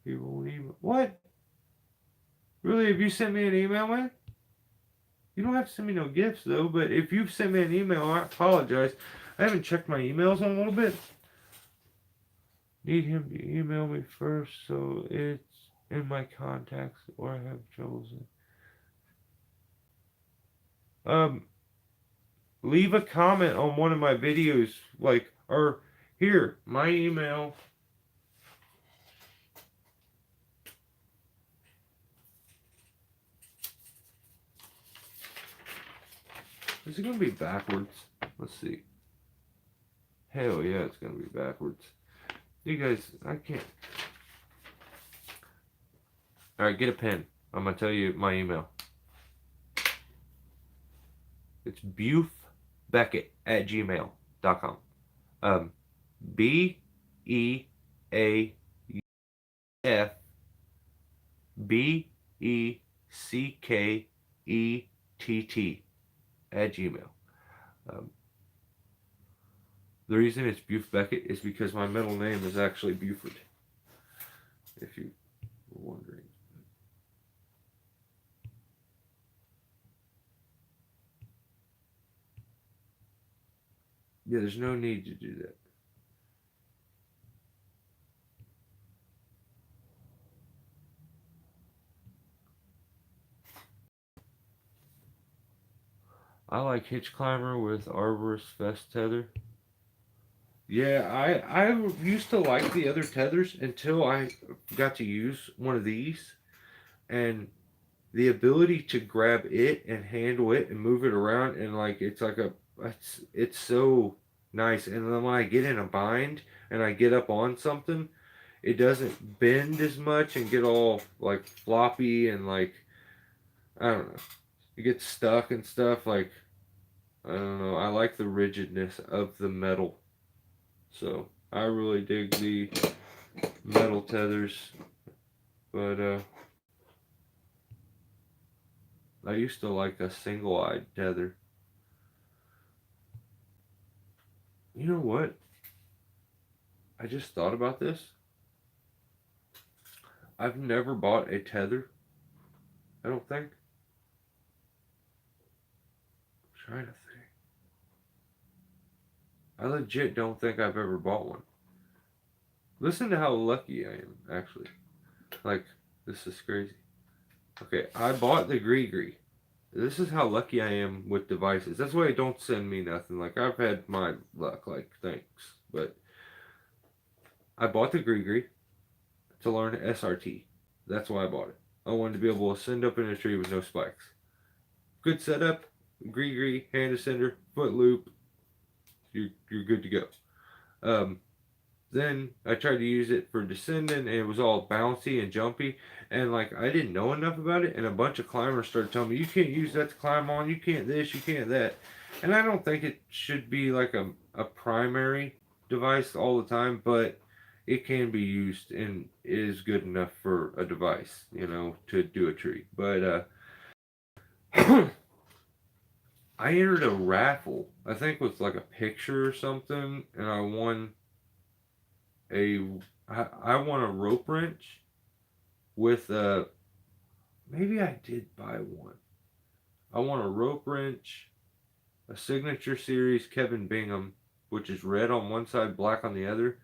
A: he won't email. What? Really? Have you sent me an email, man? You don't have to send me no gifts though. But if you've sent me an email, I apologize. I haven't checked my emails in a little bit. Need him to email me first so it's in my contacts or I have troubles. Leave a comment on one of my videos, like, or here, my email. Is it gonna be backwards? Let's see. Hell yeah, it's gonna be backwards. You guys, I can't. Alright, get a pen. I'm gonna tell you my email. It's bufbeckett@gmail.com. BEAFBECKETT Um, the reason it's Buford Beckett is because my middle name is actually Buford, if you were wondering. Yeah, there's no need to do that. I like hitch climber with arborist vest tether. Yeah, I used to like the other tethers until I got to use one of these, and the ability to grab it and handle it and move it around and like it's so nice. And then when I get in a bind and I get up on something, it doesn't bend as much and get all like floppy and like I don't know. It gets stuck and stuff like I don't know. I like the rigidness of the metal. So I really dig the metal tethers. But I used to like a single-eyed tether. You know what? I just thought about this. I've never bought a tether. I don't think. I'm trying to think. I legit don't think I've ever bought one. Listen to how lucky I am, actually. Like, this is crazy. Okay, I bought the Gree. This is how lucky I am with devices. That's why don't send me nothing. Like, I've had my luck, like, thanks. But I bought the Gree to learn SRT. That's why I bought it. I wanted to be able to send up in a tree with no spikes. Good setup, gree, hand ascender, foot loop, you're good to go. Um, Then I tried to use it for descending, and it was all bouncy and jumpy, and like I didn't know enough about it, and a bunch of climbers started telling me you can't use that to climb on, you can't this, you can't that, and I don't think it should be like a primary device all the time, but it can be used and is good enough for a device, you know, to do a tree. But I entered a raffle, I think with like a picture or something, and a I won a rope wrench with maybe I did buy one. I won a rope wrench, a signature series Kevin Bingham, which is red on one side, black on the other,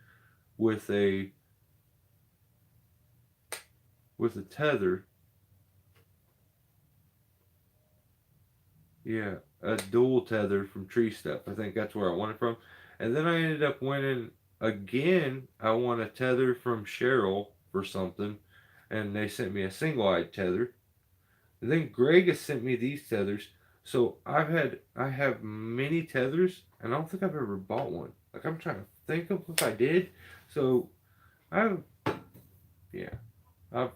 A: with a tether. Yeah, a dual tether from Tree Stuff. I think that's where I won it from. And then I ended up winning again. I won a tether from Cheryl for something, and they sent me a single-eyed tether. And then Greg has sent me these tethers. So I have many tethers, and I don't think I've ever bought one. Like I'm trying to think of if I did. So I've yeah, I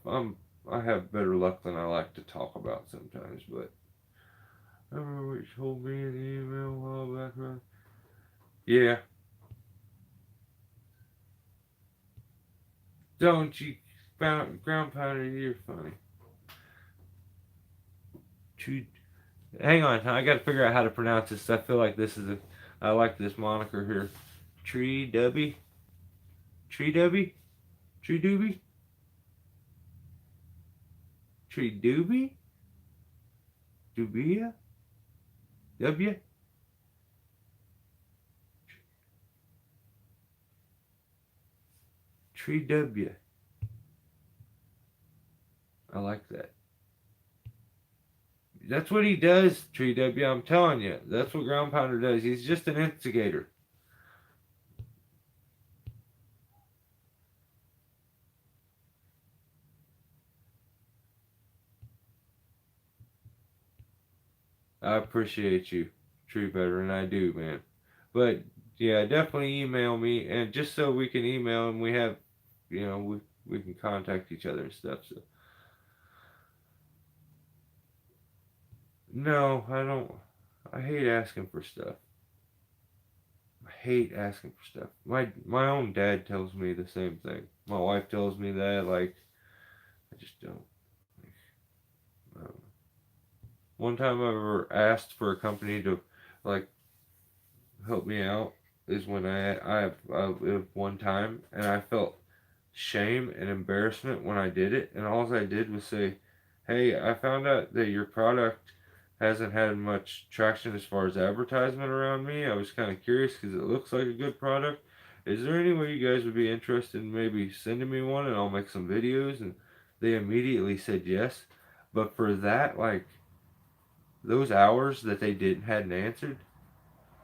A: have better luck than I like to talk about sometimes. But I remember what you told me in the email a while back. Right? Yeah, don't you ground pounder? You're funny. Tree, hang on, I got to figure out how to pronounce this. I feel like this is a. I like this moniker here. Tree Dubby. Tree Dubby? Tree Doobie? Tree Doobie? Dubia? W? Tree W. I like that. That's what he does, Tree W. I'm telling you. That's what Ground Pounder does. He's just an instigator. I appreciate you, Tree Veteran. I do, man. But yeah, definitely email me, and just so we can email and we have, we can contact each other and stuff. So no, I don't. I hate asking for stuff. I hate asking for stuff. My own dad tells me the same thing. My wife tells me that. Like I just don't. Like, um, one time I ever asked for a company to like help me out is when I lived one time, and I felt shame and embarrassment when I did it, and all I did was say, "Hey, I found out that your product hasn't had much traction as far as advertisement around me. I was kind of curious because it looks like a good product. Is there any way you guys would be interested in maybe sending me one and I'll make some videos?" And they immediately said yes. But for that, like those hours that they didn't hadn't answered,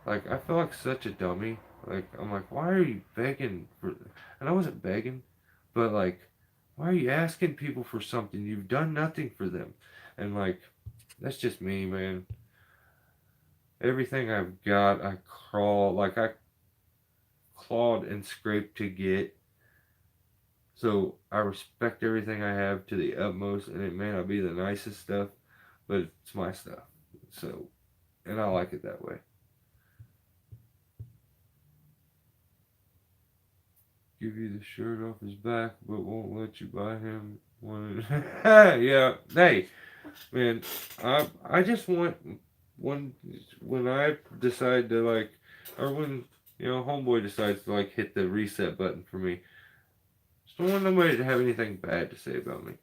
A: like I feel like such a dummy. Like I'm like, why are you begging for? And I wasn't begging, but like, why are you asking people for something you've done nothing for them? And like, that's just me, man. Everything I've got, I clawed and scraped to get. So I respect everything I have to the utmost, and it may not be the nicest stuff, but it's my stuff. So, and I like it that way. Give you the shirt off his back, but won't let you buy him one. Yeah, hey, man, I just want one when I decide to like, or when homeboy decides to like hit the reset button for me. Just don't want nobody to have anything bad to say about me,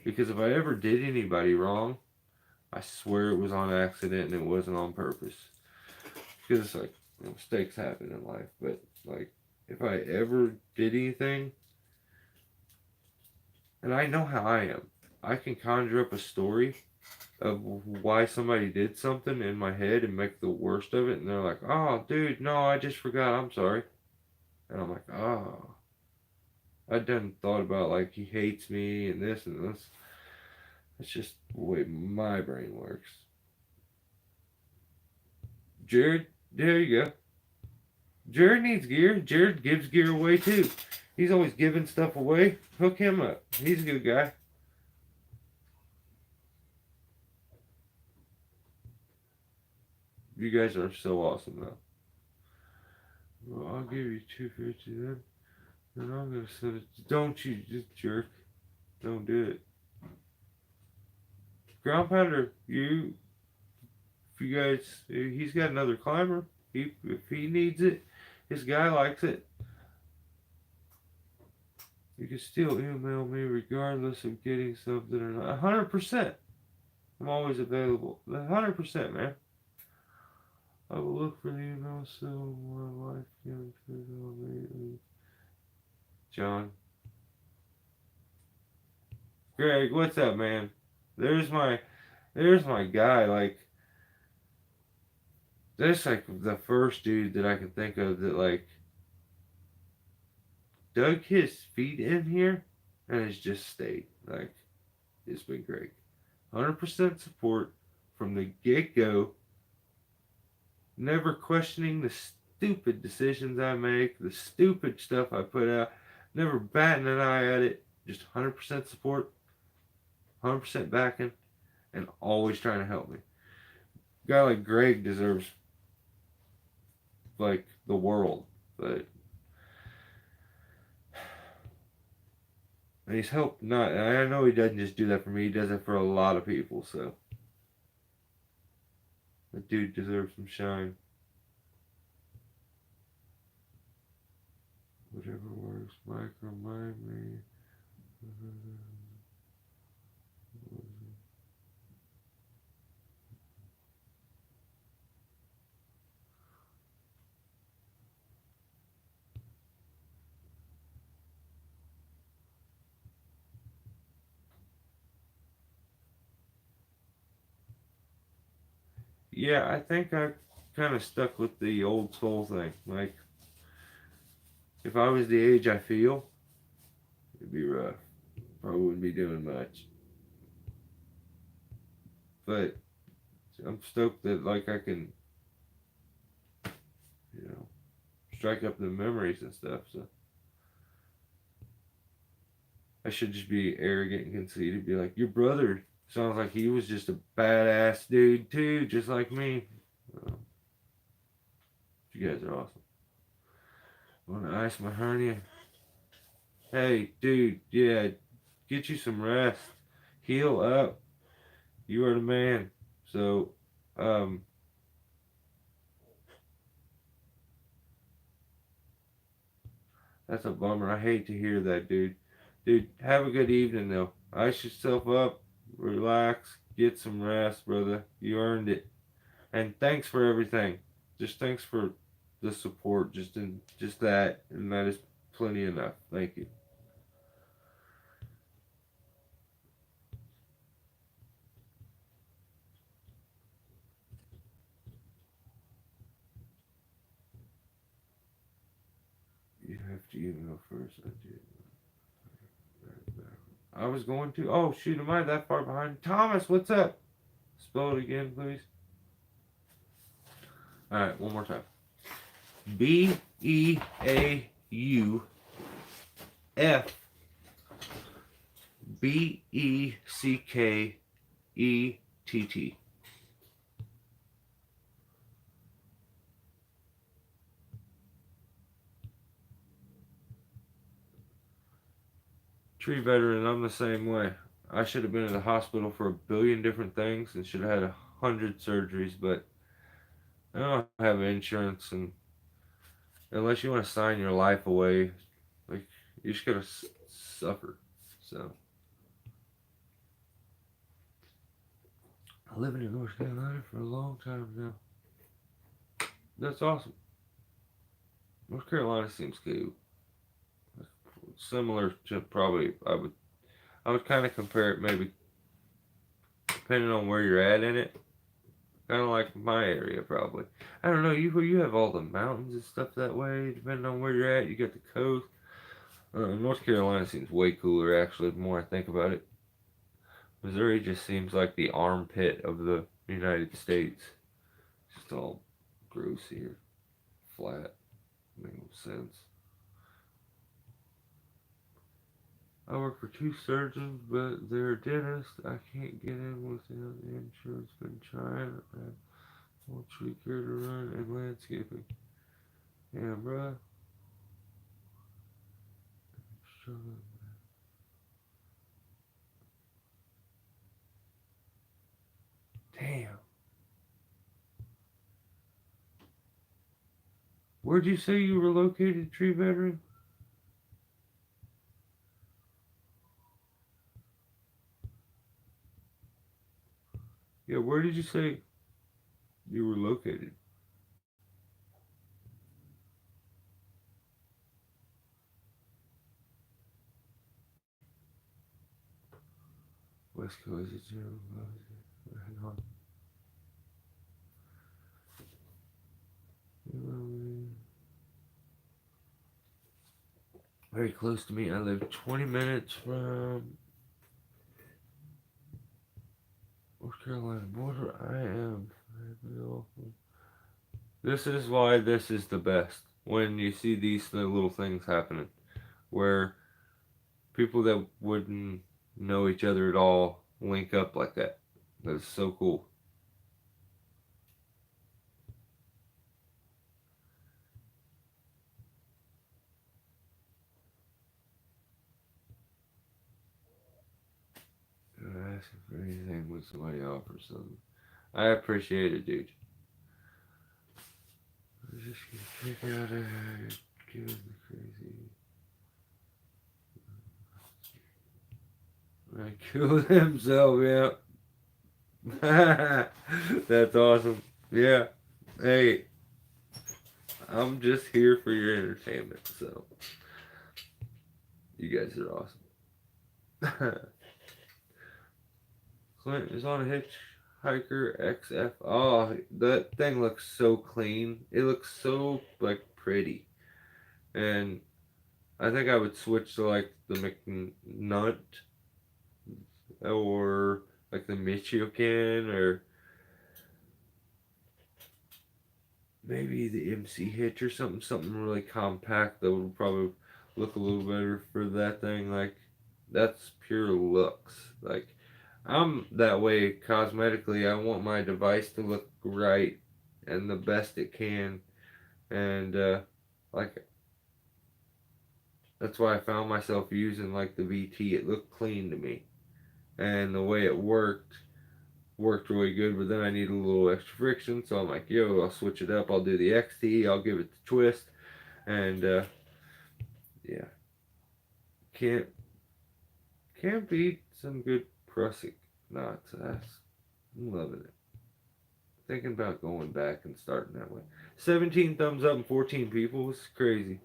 A: because if I ever did anybody wrong, I swear it was on accident and it wasn't on purpose. Because it's like mistakes happen in life, but like if I ever did anything, and I know how I am, I can conjure up a story of why somebody did something in my head and make the worst of it, and they're like, "Oh, dude, no, I just forgot. I'm sorry." And I'm like, "Oh, I done thought about like he hates me and this and this." It's just the way my brain works. Jared, there you go. Jared needs gear. Jared gives gear away too. He's always giving stuff away. Hook him up. He's a good guy. You guys are so awesome though. Well, I'll give you 250 then. And I'm gonna send it. Don't you just jerk. Don't do it. Ground pounder, if you guys, he's got another climber. If he needs it, his guy likes it. You can still email me regardless of getting something or not. 100%. I'm always available. 100%, man. I will look for the email so my wife can fit on me. John. Greg, what's up, man? There's my guy. Like, that's like the first dude that I can think of that like dug his feet in here and has just stayed. Like, it's been great. 100% support from the get go. Never questioning the stupid decisions I make, the stupid stuff I put out. Never batting an eye at it. Just 100% support, 100% backing, and always trying to help me. A guy like Greg deserves like the world, but and he's helped not. I know he doesn't just do that for me. He does it for a lot of people. So that dude deserves some shine. Whatever works. Mike, remind me. Yeah, I think I kind of stuck with the old soul thing. Like, if I was the age I feel, it'd be rough. Probably wouldn't be doing much. But I'm stoked that like I can, you know, strike up the memories and stuff. So I should just be arrogant and conceited. Be like, your brother sounds like he was just a badass dude too, just like me. You guys are awesome. Want to ice my hernia? Hey, dude, yeah, get you some rest. Heal up. You are the man. So, um, that's a bummer. I hate to hear that, dude. Dude, have a good evening, though. Ice yourself up, relax, get some rest, brother. You earned it. And thanks for everything. Just thanks for the support. Just that, and that is plenty enough. Thank you. You have to email first. I did. I was going to. Oh shoot, am I that far behind? Thomas, what's up? Spell it again, please. All right, one more time. BEAUFBECKETT. Tree veteran, I'm the same way. I should have been in the hospital for a billion different things and should have had 100 surgeries, but I don't have insurance, and unless you want to sign your life away, like, you just gotta suffer. So I live in North Carolina for a long time now. That's awesome. North Carolina seems cool. Similar to probably I would kind of compare it maybe depending on where you're at in it. Kind of like my area probably. I don't know. You have all the mountains and stuff that way. Depending on where you're at, you got the coast. North Carolina seems way cooler actually. The more I think about it, Missouri just seems like the armpit of the United States. Just all gross here. Flat. Makes no sense. I work for 2 surgeons, but they're a dentist. I can't get in without the insurance. Been trying. I have 1 week here to run and landscaping. Yeah, bruh. I'm struggling. Damn. Where'd you say you were located, tree veteran? Yeah, where did you say you were located? West Coast is zero. Right on. Very close to me. I live 20 minutes from North Carolina border. I am. This is why this is the best. When you see these little things happening, where people that wouldn't know each other at all link up like that. That's so cool. Asking for anything when somebody offers something. I appreciate it, dude. I was just gonna kick out of it. Give me crazy. I killed himself, yeah. That's awesome. Yeah. Hey, I'm just here for your entertainment, so you guys are awesome. Clint is on a hitchhiker XF. Oh, that thing looks so clean. It looks so like pretty, and I think I would switch to like the McNutt or like the Michoacan or maybe the MC Hitch or something really compact that would probably look a little better for that thing. Like that's pure looks. Like I'm that way cosmetically. I want my device to look right and the best it can, and like that's why I found myself using like the VT. It looked clean to me, and the way it worked really good. But then I need a little extra friction, so I'm like, yo, I'll switch it up. I'll do the XT. I'll give it the twist, and yeah, can't can't beat some good prussic knots. I'm loving it. Thinking about going back and starting that way. 17 thumbs up and 14 people was crazy.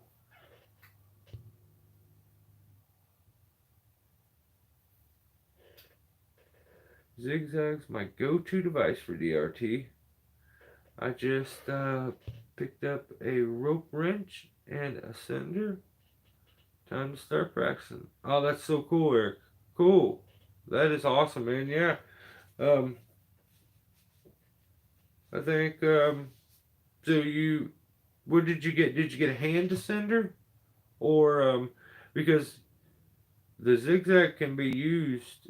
A: Zigzag's my go-to device for DRT. I just picked up a rope wrench and a sender. Time to start practicing. Oh, that's so cool, Eric. Cool. That is awesome, man. Yeah. Um, I think so what did you get? Did you get a hand descender? Or because the zigzag can be used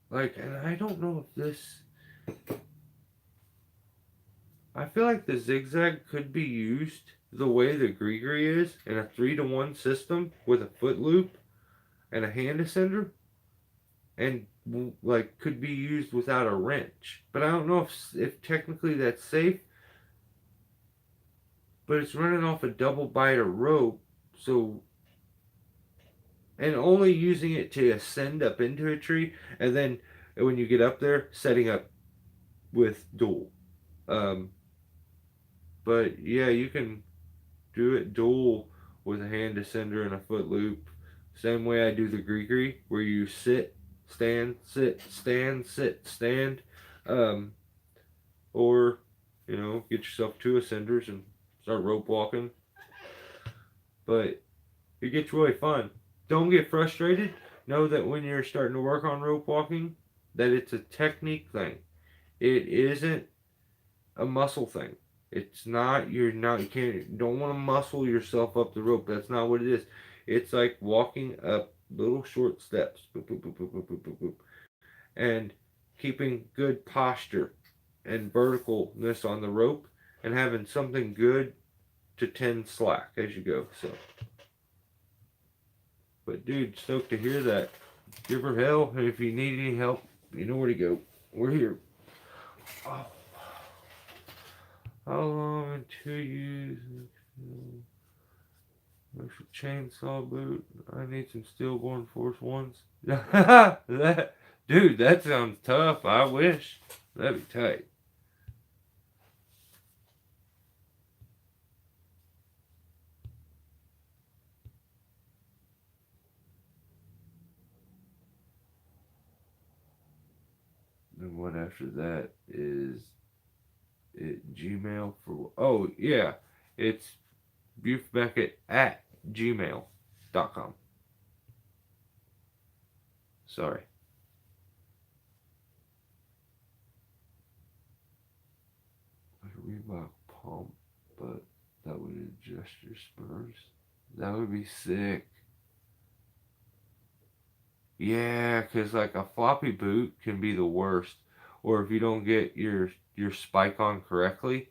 A: like, and I don't know if this, I feel like the zigzag could be used the way the Grigri is in a 3-to-1 system with a foot loop and a hand ascender, and like could be used without a wrench. But I don't know if technically that's safe. But it's running off a double biter rope, so and only using it to ascend up into a tree, and then when you get up there, setting up with dual. Um, but yeah, you can do it dual with a hand descender and a foot loop. Same way I do the Grigri, where you sit, stand, sit, stand, sit, stand. Um, or, get yourself 2 ascenders and start rope walking. But it gets really fun. Don't get frustrated. Know that when you're starting to work on rope walking, that it's a technique thing. It isn't a muscle thing. It's not, you don't want to muscle yourself up the rope. That's not what it is. It's like walking up little short steps, boop, boop, boop, boop, boop, boop, boop, boop, and keeping good posture and verticalness on the rope and having something good to tend slack as you go. So, but dude, stoked to hear that. Give her hell, and if you need any help, you know where to go. We're here. Oh. How long until you use chainsaw boot? I need some Steelborn Force ones. Dude, that sounds tough. I wish. That'd be tight. Then what after that is it Gmail for? Oh yeah, it's Beckett at gmail.com. Sorry. Like a Reebok pump, but that would adjust your spurs. That would be sick. Yeah, because like a floppy boot can be the worst. Or if you don't get your spike on correctly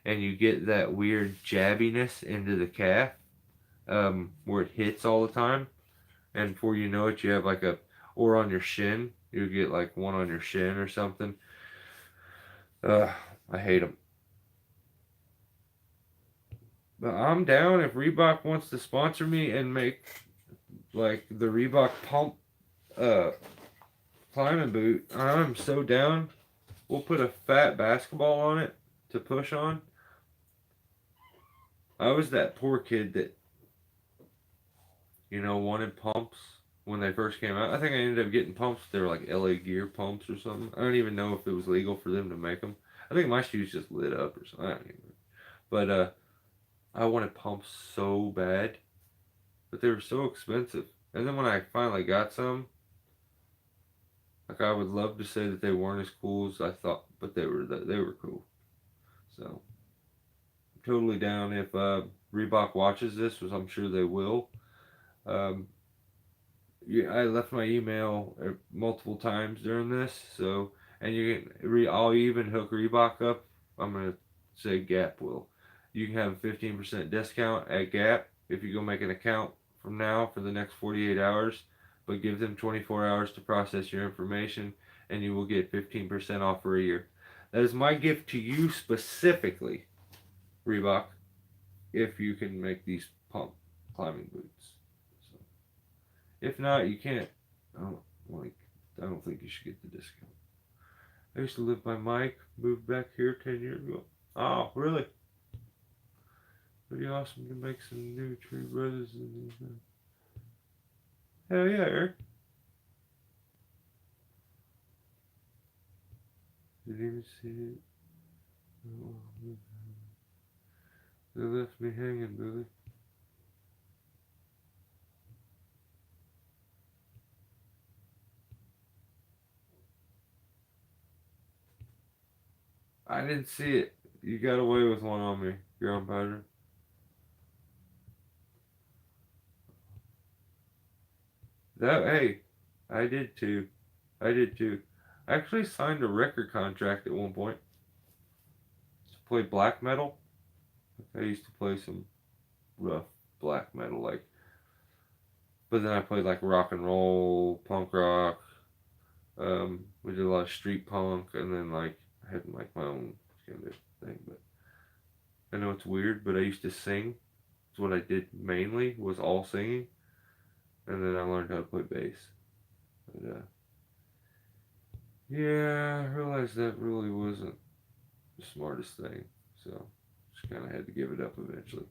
A: and you get that weird jabbiness into the calf, where it hits all the time, and before you know it, you have like a, or on your shin, you get like one on your shin or something. I hate them. But I'm down if Reebok wants to sponsor me and make like the Reebok pump uh climbing boot. I'm so down. We'll put a fat basketball on it to push on. I was that poor kid that, wanted pumps when they first came out. I think I ended up getting pumps. They were like LA Gear pumps or something. I don't even know if it was legal for them to make them. I think my shoes just lit up or something. I don't even know. But I wanted pumps so bad, but they were so expensive. And then when I finally got some, like I would love to say that they weren't as cool as I thought, but they were cool. So totally down if Reebok watches this, which I'm sure they will. Um, yeah, I left my email multiple times during this, so and I'll even hook Reebok up. I'm gonna say Gap will. You can have a 15% discount at Gap if you go make an account from now for the next 48 hours, but give them 24 hours to process your information, and you will get 15% off for a year. That is my gift to you specifically, Reebok, if you can make these pump climbing boots. So, if not, you can't. I don't like. I don't think you should get the discount. I used to live by Mike. Moved back here 10 years ago. Oh, really? Pretty awesome to make some new Tree Brothers. Hell yeah, Eric. Didn't even see it. Oh, they left me hanging, Billy. I didn't see it. You got away with one on me, ground powder. Hey, I did too. I did too. I actually signed a record contract at one point to play black metal. I used to play some rough black metal, but then I played like rock and roll, punk rock. We did a lot of street punk, and then like I had like my own kind of thing. But I know it's weird, but I used to sing. It's what I did mainly was all singing, and then I learned how to play bass. But yeah, I realized that really wasn't the smartest thing, so just kind of had to give it up eventually.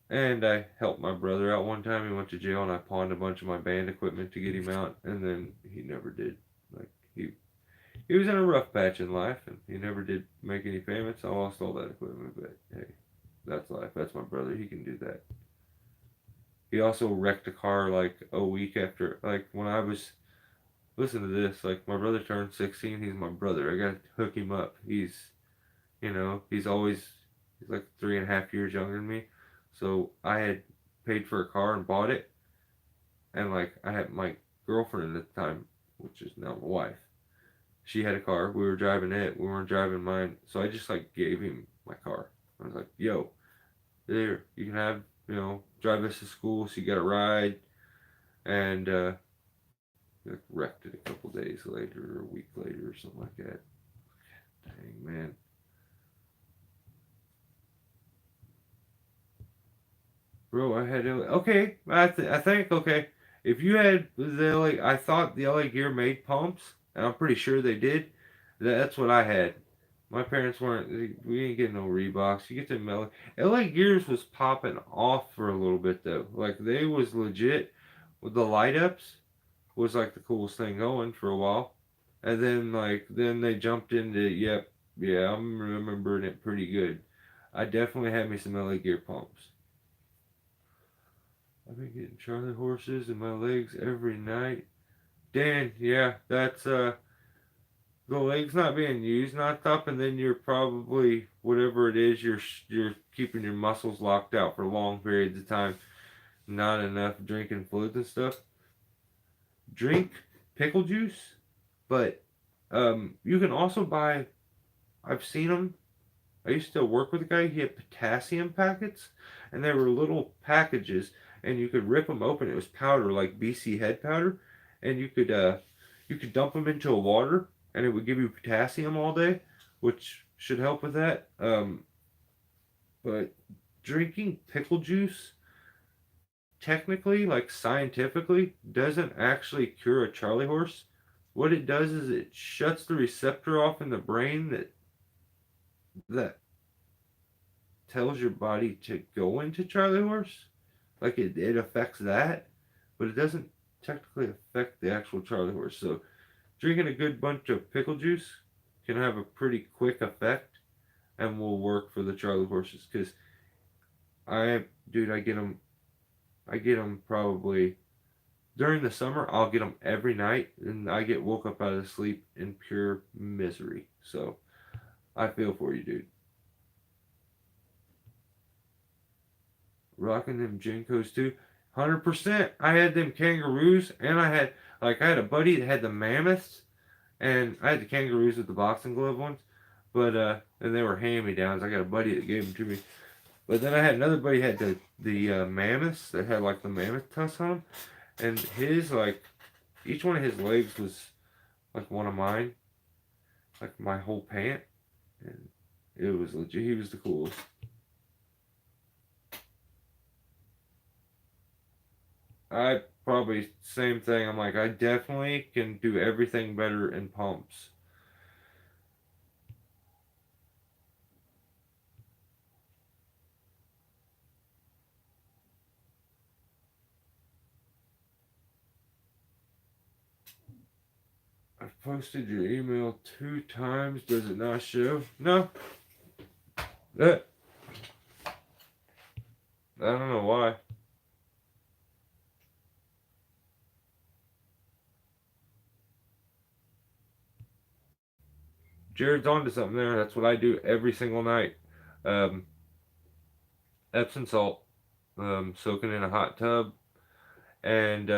A: And I helped my brother out one time. He went to jail, and I pawned a bunch of my band equipment to get him out, and then he never did. Like he was in a rough patch in life, and he never did make any payments. I lost all that equipment, but hey, that's life. That's my brother. He can do that. He also wrecked a car like a week after, like when I was listen to this. Like my brother turned 16. He's my brother. I gotta hook him up. He's always he's like 3.5 years younger than me. So I had paid for a car and bought it, and like I had my girlfriend at the time, which is now my wife. She had a car. We were driving it. We weren't driving mine. So I just like gave him my car. I was like, "Yo, there, you can have drive us to school. So you got a ride." And like wrecked it a couple days later, or a week later, or something like that. Dang man, bro, I had okay. I think okay. If you had the LA, I thought the LA Gear made pumps, and I'm pretty sure they did. That's what I had. My parents weren't. We didn't get no Reeboks. You get them LA Gears was popping off for a little bit though. Like they was legit with the light ups was like the coolest thing going for a while. And then then they jumped into yep, yeah, I'm remembering it pretty good. I definitely had me some LA Gear pumps. I've been getting Charlie horses in my legs every night. Dan, yeah, that's the legs not being used not up, and then you're probably whatever it is you're keeping your muscles locked out for long periods of time. Not enough drinking fluids and stuff. Drink pickle juice, but you can also buy. I've seen them. I used to work with a guy. He had potassium packets, and they were little packages, and you could rip them open. It was powder, like BC head powder, and you could dump them into a water, and it would give you potassium all day, which should help with that. But drinking pickle juice, technically, like scientifically, doesn't actually cure a Charlie horse. What it does is it shuts the receptor off in the brain that tells your body to go into Charlie horse. Like it affects that, but it doesn't technically affect the actual Charlie horse. So drinking a good bunch of pickle juice can have a pretty quick effect and will work for the Charlie horses. Because dude, I get them probably during the summer. I'll get them every night, and I get woke up out of sleep in pure misery. So I feel for you, dude. Rocking them Jinkos too. 100%. I had them kangaroos, and I had a buddy that had the mammoths, and I had the kangaroos with the boxing glove ones, but and they were hand me downs. I got a buddy that gave them to me, but then I had another buddy that had the mammoths that had like the mammoth tusks on them, and his like each one of his legs was like one of mine, like my whole pant, and it was legit. He was the coolest. I probably same thing. I'm like, I definitely can do everything better in pumps. I've posted your email 2 times. Does it not show? No. That I don't know why. Jared's onto something there. That's what I do every single night. Um, Epsom salt, soaking in a hot tub, and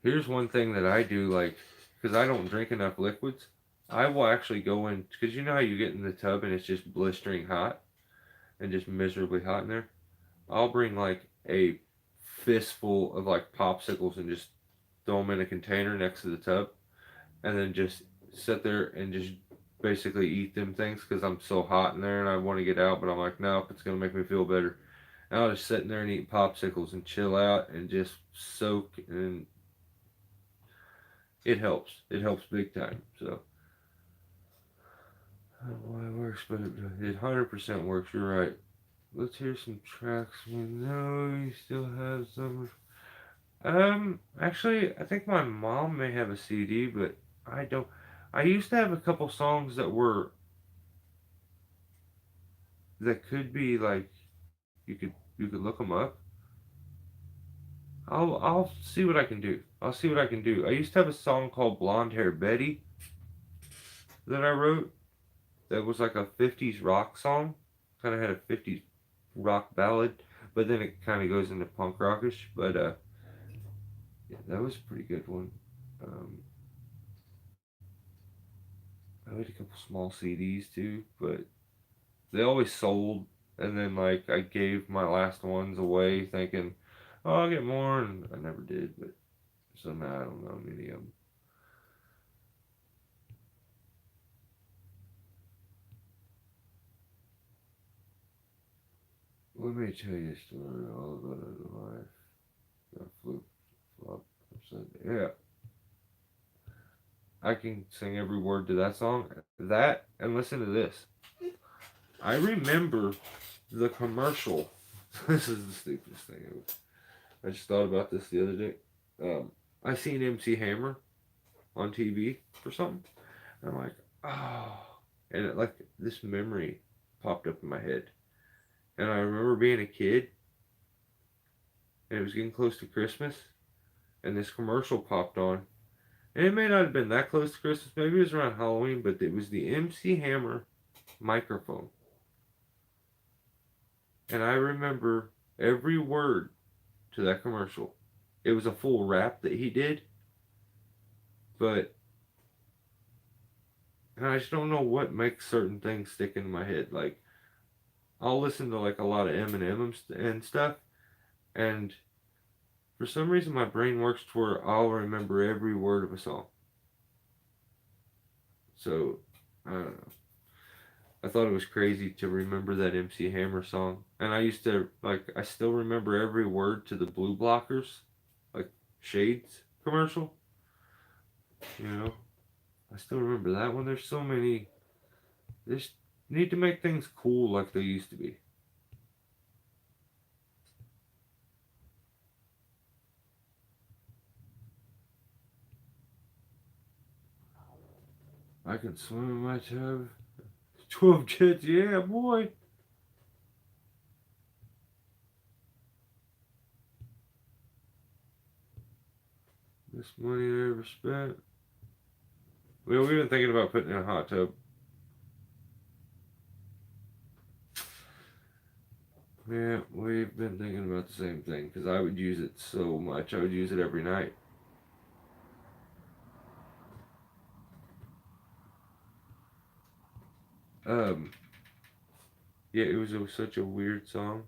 A: here's one thing that I do, like, because I don't drink enough liquids. I will actually go in, because you know how you get in the tub and it's just blistering hot and just miserably hot in there. I'll bring like a fistful of like popsicles and just throw them in a container next to the tub, and then just sit there and just basically eat them things because I'm so hot in there and I want to get out, but I'm like, nope, it's gonna make me feel better. And I'll just sit in there and eat popsicles and chill out and just soak, and it helps. It helps big time. So I don't know why it works, but it 100% works. You're right. Let's hear some tracks. We know you still have some. Actually, I think my mom may have a CD, but I don't. I used to have a couple songs that could be like you could look them up. I'll see what I can do. I'll see what I can do. I used to have a song called Blonde Hair Betty that I wrote that was like a 50s rock song. Kind of had a 50s rock ballad, but then it kind of goes into punk rockish. But yeah, that was a pretty good one. Um, I made a couple small CDs too, but they always sold. And then like I gave my last ones away, thinking, "Oh, I'll get more," and I never did. But somehow I don't know many of them. Let me tell you a story all about a life. Got flip flop upside. Yeah, I can sing every word to that song. That and listen to this. I remember the commercial. This is the stupidest thing ever. I just thought about this the other day. I seen MC Hammer on TV for something. And I'm like, oh, and like this memory popped up in my head. And I remember being a kid, and it was getting close to Christmas, and this commercial popped on. And it may not have been that close to Christmas, maybe it was around Halloween, but it was the MC Hammer microphone. And I remember every word to that commercial. It was a full rap that he did, but I just don't know what makes certain things stick in my head. Like, I'll listen to like a lot of Eminem and stuff, and for some reason my brain works to where I'll remember every word of a song. So, I don't know. I thought it was crazy to remember that MC Hammer song. And I used to, like, I still remember every word to the Blue Blockers, like, Shades commercial. You know, I still remember that one. There's so many. They just need to make things cool like they used to be. I can swim in my tub. 12 jets, yeah, boy. Best money I ever spent. Well, we've been thinking about putting in a hot tub. Yeah, we've been thinking about the same thing because I would use it so much. I would use it every night. Um, yeah, it was such a weird song.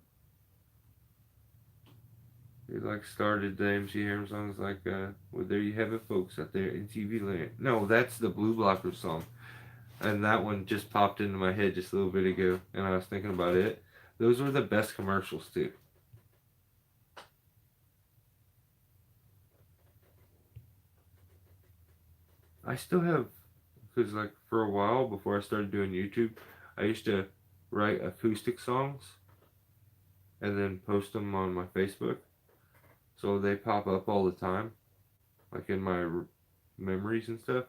A: It like started the MC Hammer songs like, well, there you have it, folks, out there in TV land. No, that's the Blue Blocker song, and that one just popped into my head just a little bit ago, and I was thinking about it. Those were the best commercials too. I still have, because like for a while before I started doing YouTube, I used to write acoustic songs and then post them on my Facebook, so they pop up all the time, like in my memories and stuff.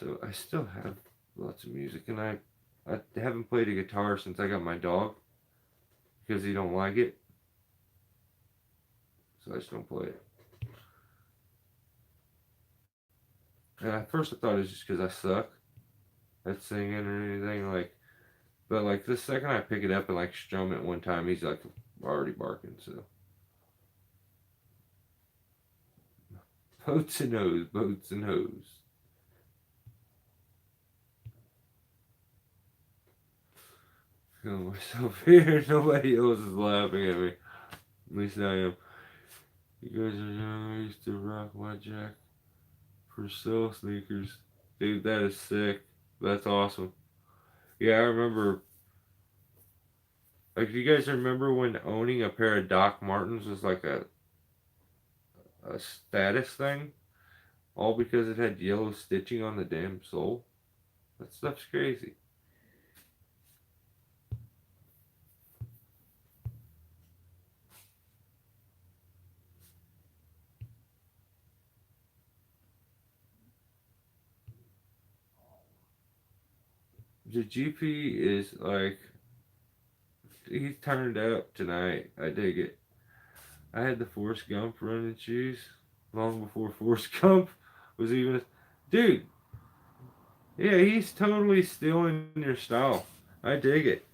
A: So I still have lots of music, and I haven't played a guitar since I got my dog because he don't like it, so I just don't play it. And at first I thought it was just because I suck at singing or anything like, but like the second I pick it up and like strum it one time, he's like already barking. So boats and hose, boats and hose. Feel myself here. Nobody else is laughing at me. At least I am. You guys are young. I used to rock my Jack Purcell sneakers. Dude, that is sick. That's awesome. Yeah, I remember. Like, do you guys remember when owning a pair of Doc Martens was like a status thing? All because it had yellow stitching on the damn sole? That stuff's crazy. The GP is like, he turned up tonight. I dig it. I had the Forrest Gump running shoes long before Forrest Gump was even. Dude, yeah, he's totally stealing your style. I dig it.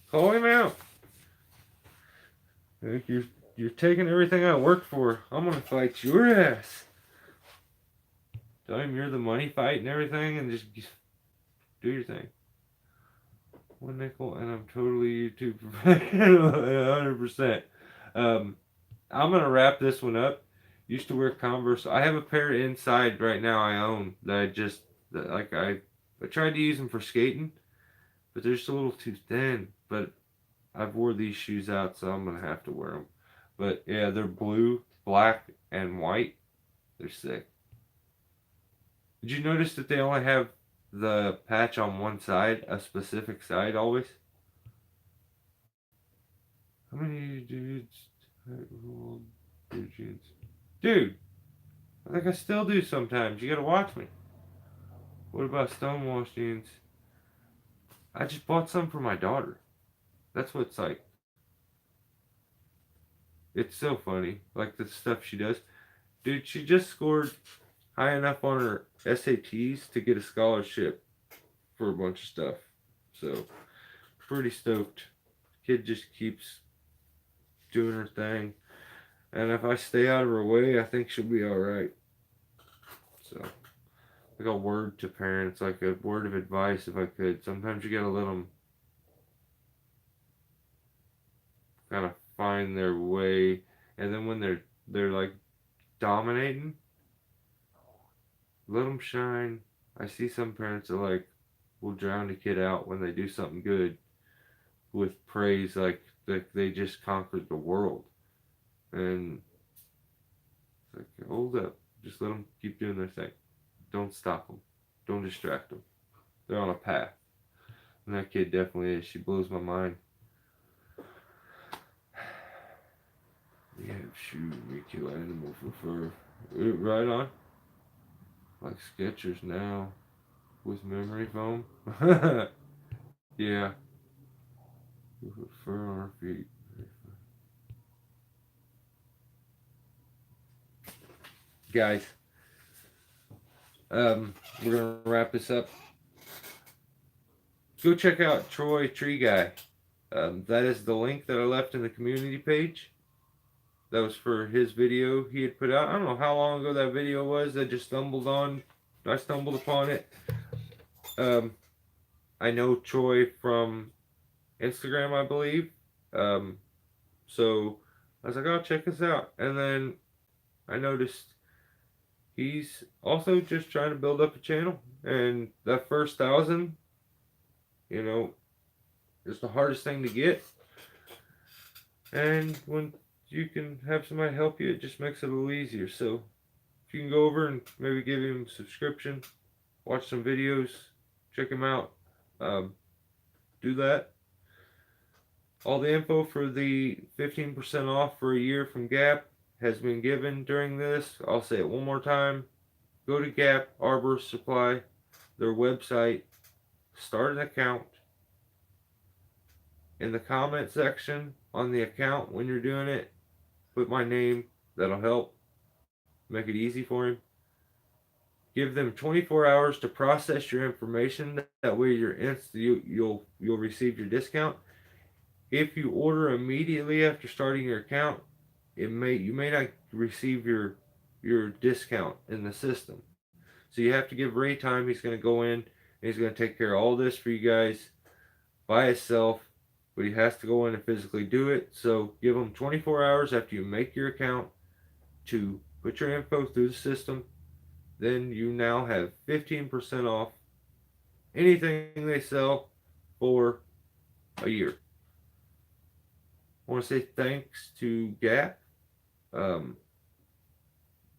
A: Call him out. Like you're taking everything I worked for. I'm gonna fight your ass. Tell him you're the money fight and everything, and just do your thing. 1 nickel, and I'm totally YouTube professional, 100%. I'm gonna wrap this one up. Used to wear Converse. I have a pair inside right now I own that I tried to use them for skating, but they're just a little too thin. But I've wore these shoes out, so I'm gonna have to wear them. But yeah, they're blue, black, and white. They're sick. Did you notice that they only have the patch on one side, a specific side always? How many dudes rolled their jeans? Dude, I think I still do sometimes. You gotta watch me. What about Stonewall jeans? I just bought some for my daughter. That's what's like. It's so funny. Like the stuff she does. Dude, she just scored high enough on her SATs to get a scholarship for a bunch of stuff. So, pretty stoked. Kid just keeps doing her thing. And if I stay out of her way, I think she'll be alright. So, like a word to parents, like a word of advice if I could. Sometimes you gotta let them kind of find their way. And then when they're like dominating, let them shine. I see some parents that like will drown a kid out when they do something good with praise, like they just conquered the world. And it's like, hold up, just let them keep doing their thing. Don't stop them. Don't distract them. They're on a path. And that kid definitely is. She blows my mind. We have shoe, we kill animal for fur. Right on. Like Skechers now with memory foam. Yeah. We put fur on our feet. Guys, we're gonna wrap this up. Go check out Troy Tree Guy. That is the link that I left in the community page. That was for his video he had put out. I don't know how long ago that video was. I stumbled upon it. I know Troy from Instagram, I believe. So I was like, oh, check this out. And then I noticed he's also just trying to build up a channel. And that first 1,000, you know, is the hardest thing to get. And when you can have somebody help you, it just makes it a little easier. So if you can go over and maybe give him a subscription, watch some videos, check him out, do that. All the info for the 15% off for a year from Gap has been given during this. I'll say it one more time. Go to Gap, Arborist Supply, their website, start an account. In the comment section on the account when you're doing it, put my name. That'll help make it easy for him. Give them 24 hours to process your information. That way you'll receive your discount. If you order immediately after starting your account, you may not receive your discount in the system. So you have to give Ray time. He's going to go in and he's going to take care of all this for you guys by himself, but he has to go in and physically do it. So give him 24 hours after you make your account to put your info through the system. Then you now have 15% off anything they sell for a year. I want to say thanks to Gap,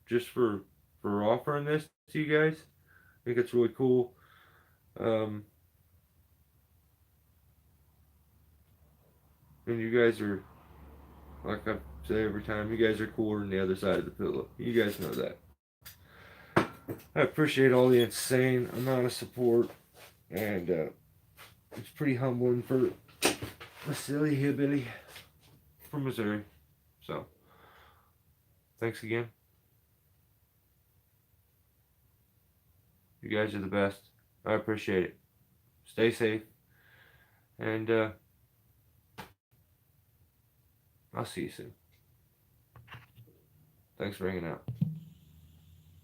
A: just for offering this to you guys. I think it's really cool. And you guys are, like I say every time, you guys are cooler than the other side of the pillow. You guys know that. I appreciate all the insane amount of support, and it's pretty humbling for a silly hillbilly from Missouri. So, thanks again. You guys are the best. I appreciate it. Stay safe. And I'll see you soon. Thanks for hanging out.